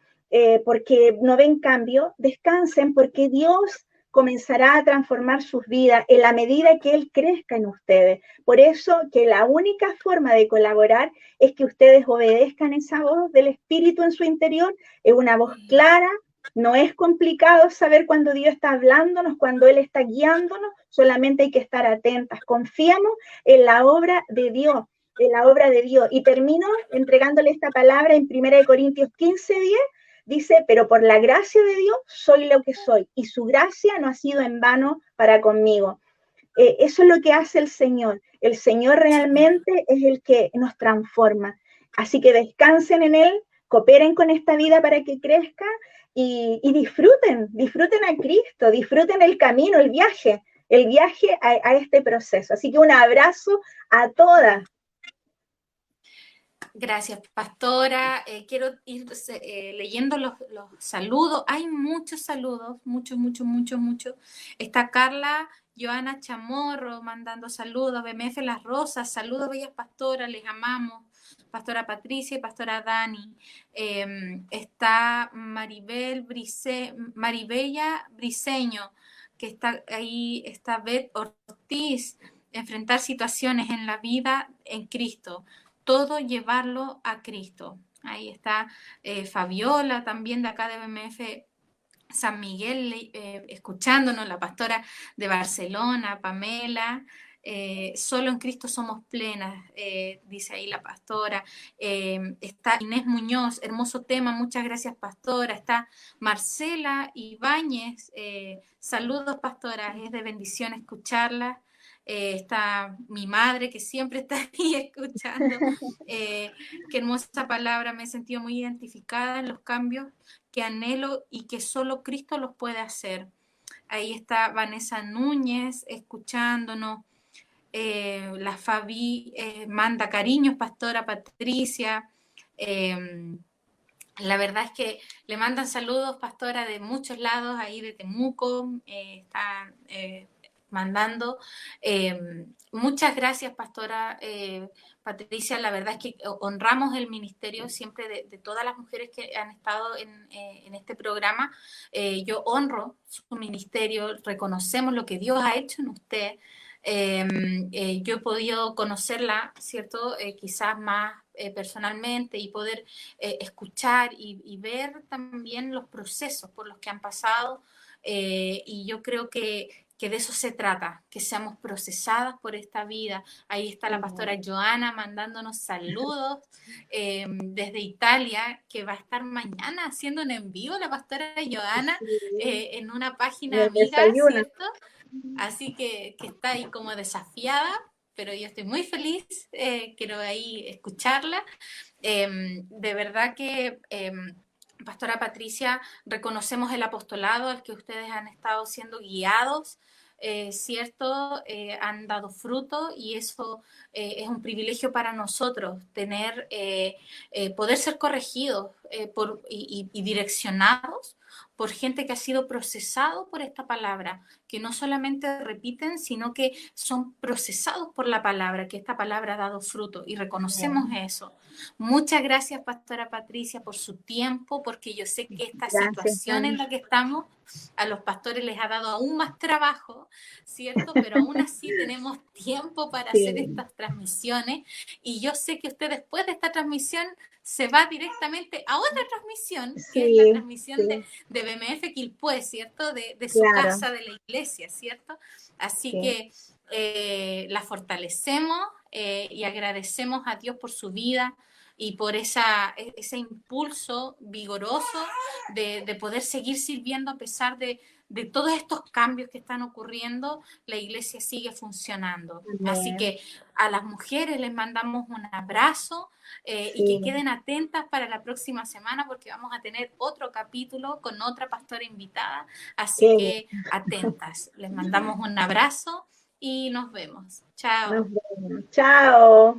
porque no ven cambio, descansen porque Dios comenzará a transformar sus vidas en la medida que Él crezca en ustedes. Por eso que la única forma de colaborar es que ustedes obedezcan esa voz del Espíritu en su interior. Es una voz clara, no es complicado saber cuando Dios está hablándonos, cuando Él está guiándonos, solamente hay que estar atentas. Confiamos en la obra de Dios, en la obra de Dios. Y termino entregándole esta palabra en 1 Corintios 15:10. Dice, pero por la gracia de Dios soy lo que soy, y su gracia no ha sido en vano para conmigo. Eso es lo que hace el Señor. El Señor realmente es el que nos transforma. Así que descansen en Él, cooperen con esta vida para que crezca y disfruten a Cristo, disfruten el camino, el viaje a este proceso. Así que un abrazo a todas. Gracias, pastora. Quiero ir leyendo los saludos. Hay muchos saludos, muchos. Está Carla, Joana Chamorro mandando saludos. BMF Las Rosas, saludos, bellas pastoras, les amamos. Pastora Patricia y pastora Dani. Está Maribella Briceño, que está ahí. Está Beth Ortiz, enfrentar situaciones en la vida en Cristo. Todo llevarlo a Cristo. Ahí está Fabiola, también de acá de BMF San Miguel, escuchándonos, la pastora de Barcelona, Pamela. Solo en Cristo somos plenas, dice ahí la pastora. Está Inés Muñoz, hermoso tema, muchas gracias, pastora. Está Marcela Ibáñez, saludos, pastora, es de bendición escucharla. Está mi madre, que siempre está ahí escuchando. Qué hermosa palabra, me he sentido muy identificada en los cambios que anhelo y que solo Cristo los puede hacer. Ahí está Vanessa Núñez escuchándonos. La Fabi manda cariños, pastora Patricia. La verdad es que le mandan saludos, pastora, de muchos lados, ahí de Temuco, están mandando. Muchas gracias, pastora Patricia. La verdad es que honramos el ministerio siempre de todas las mujeres que han estado en este programa. Yo honro su ministerio, reconocemos lo que Dios ha hecho en usted. Yo he podido conocerla, ¿cierto? Quizás más personalmente y poder escuchar y ver también los procesos por los que han pasado. Y yo creo que de eso se trata, que seamos procesadas por esta vida. Ahí está la pastora Joana mandándonos saludos desde Italia, que va a estar mañana haciendo un en vivo la pastora Joana en una página amiga, ¿cierto? Así que está ahí como desafiada, pero yo estoy muy feliz, quiero ahí escucharla. De verdad que... Pastora Patricia, reconocemos el apostolado al que ustedes han estado siendo guiados, ¿cierto? Han dado fruto y eso es un privilegio para nosotros, tener, poder ser corregidos y direccionados por gente que ha sido procesado por esta palabra, que no solamente repiten, sino que son procesados por la palabra, que esta palabra ha dado fruto y reconocemos eso. Muchas gracias, pastora Patricia, por su tiempo, porque yo sé que esta situación en la que estamos a los pastores les ha dado aún más trabajo, ¿cierto? Pero aún así tenemos tiempo para hacer estas transmisiones y yo sé que usted después de esta transmisión se va directamente a otra transmisión, que es la transmisión de BMF Quilpué, ¿cierto? De su casa, de la iglesia, ¿cierto? Así que la fortalecemos y agradecemos a Dios por su vida y por ese impulso vigoroso de poder seguir sirviendo a pesar de todos estos cambios que están ocurriendo, la iglesia sigue funcionando. Así que a las mujeres les mandamos un abrazo y que queden atentas para la próxima semana porque vamos a tener otro capítulo con otra pastora invitada. Así que atentas. Les mandamos un abrazo y nos vemos. Chao. Nos vemos. Chao.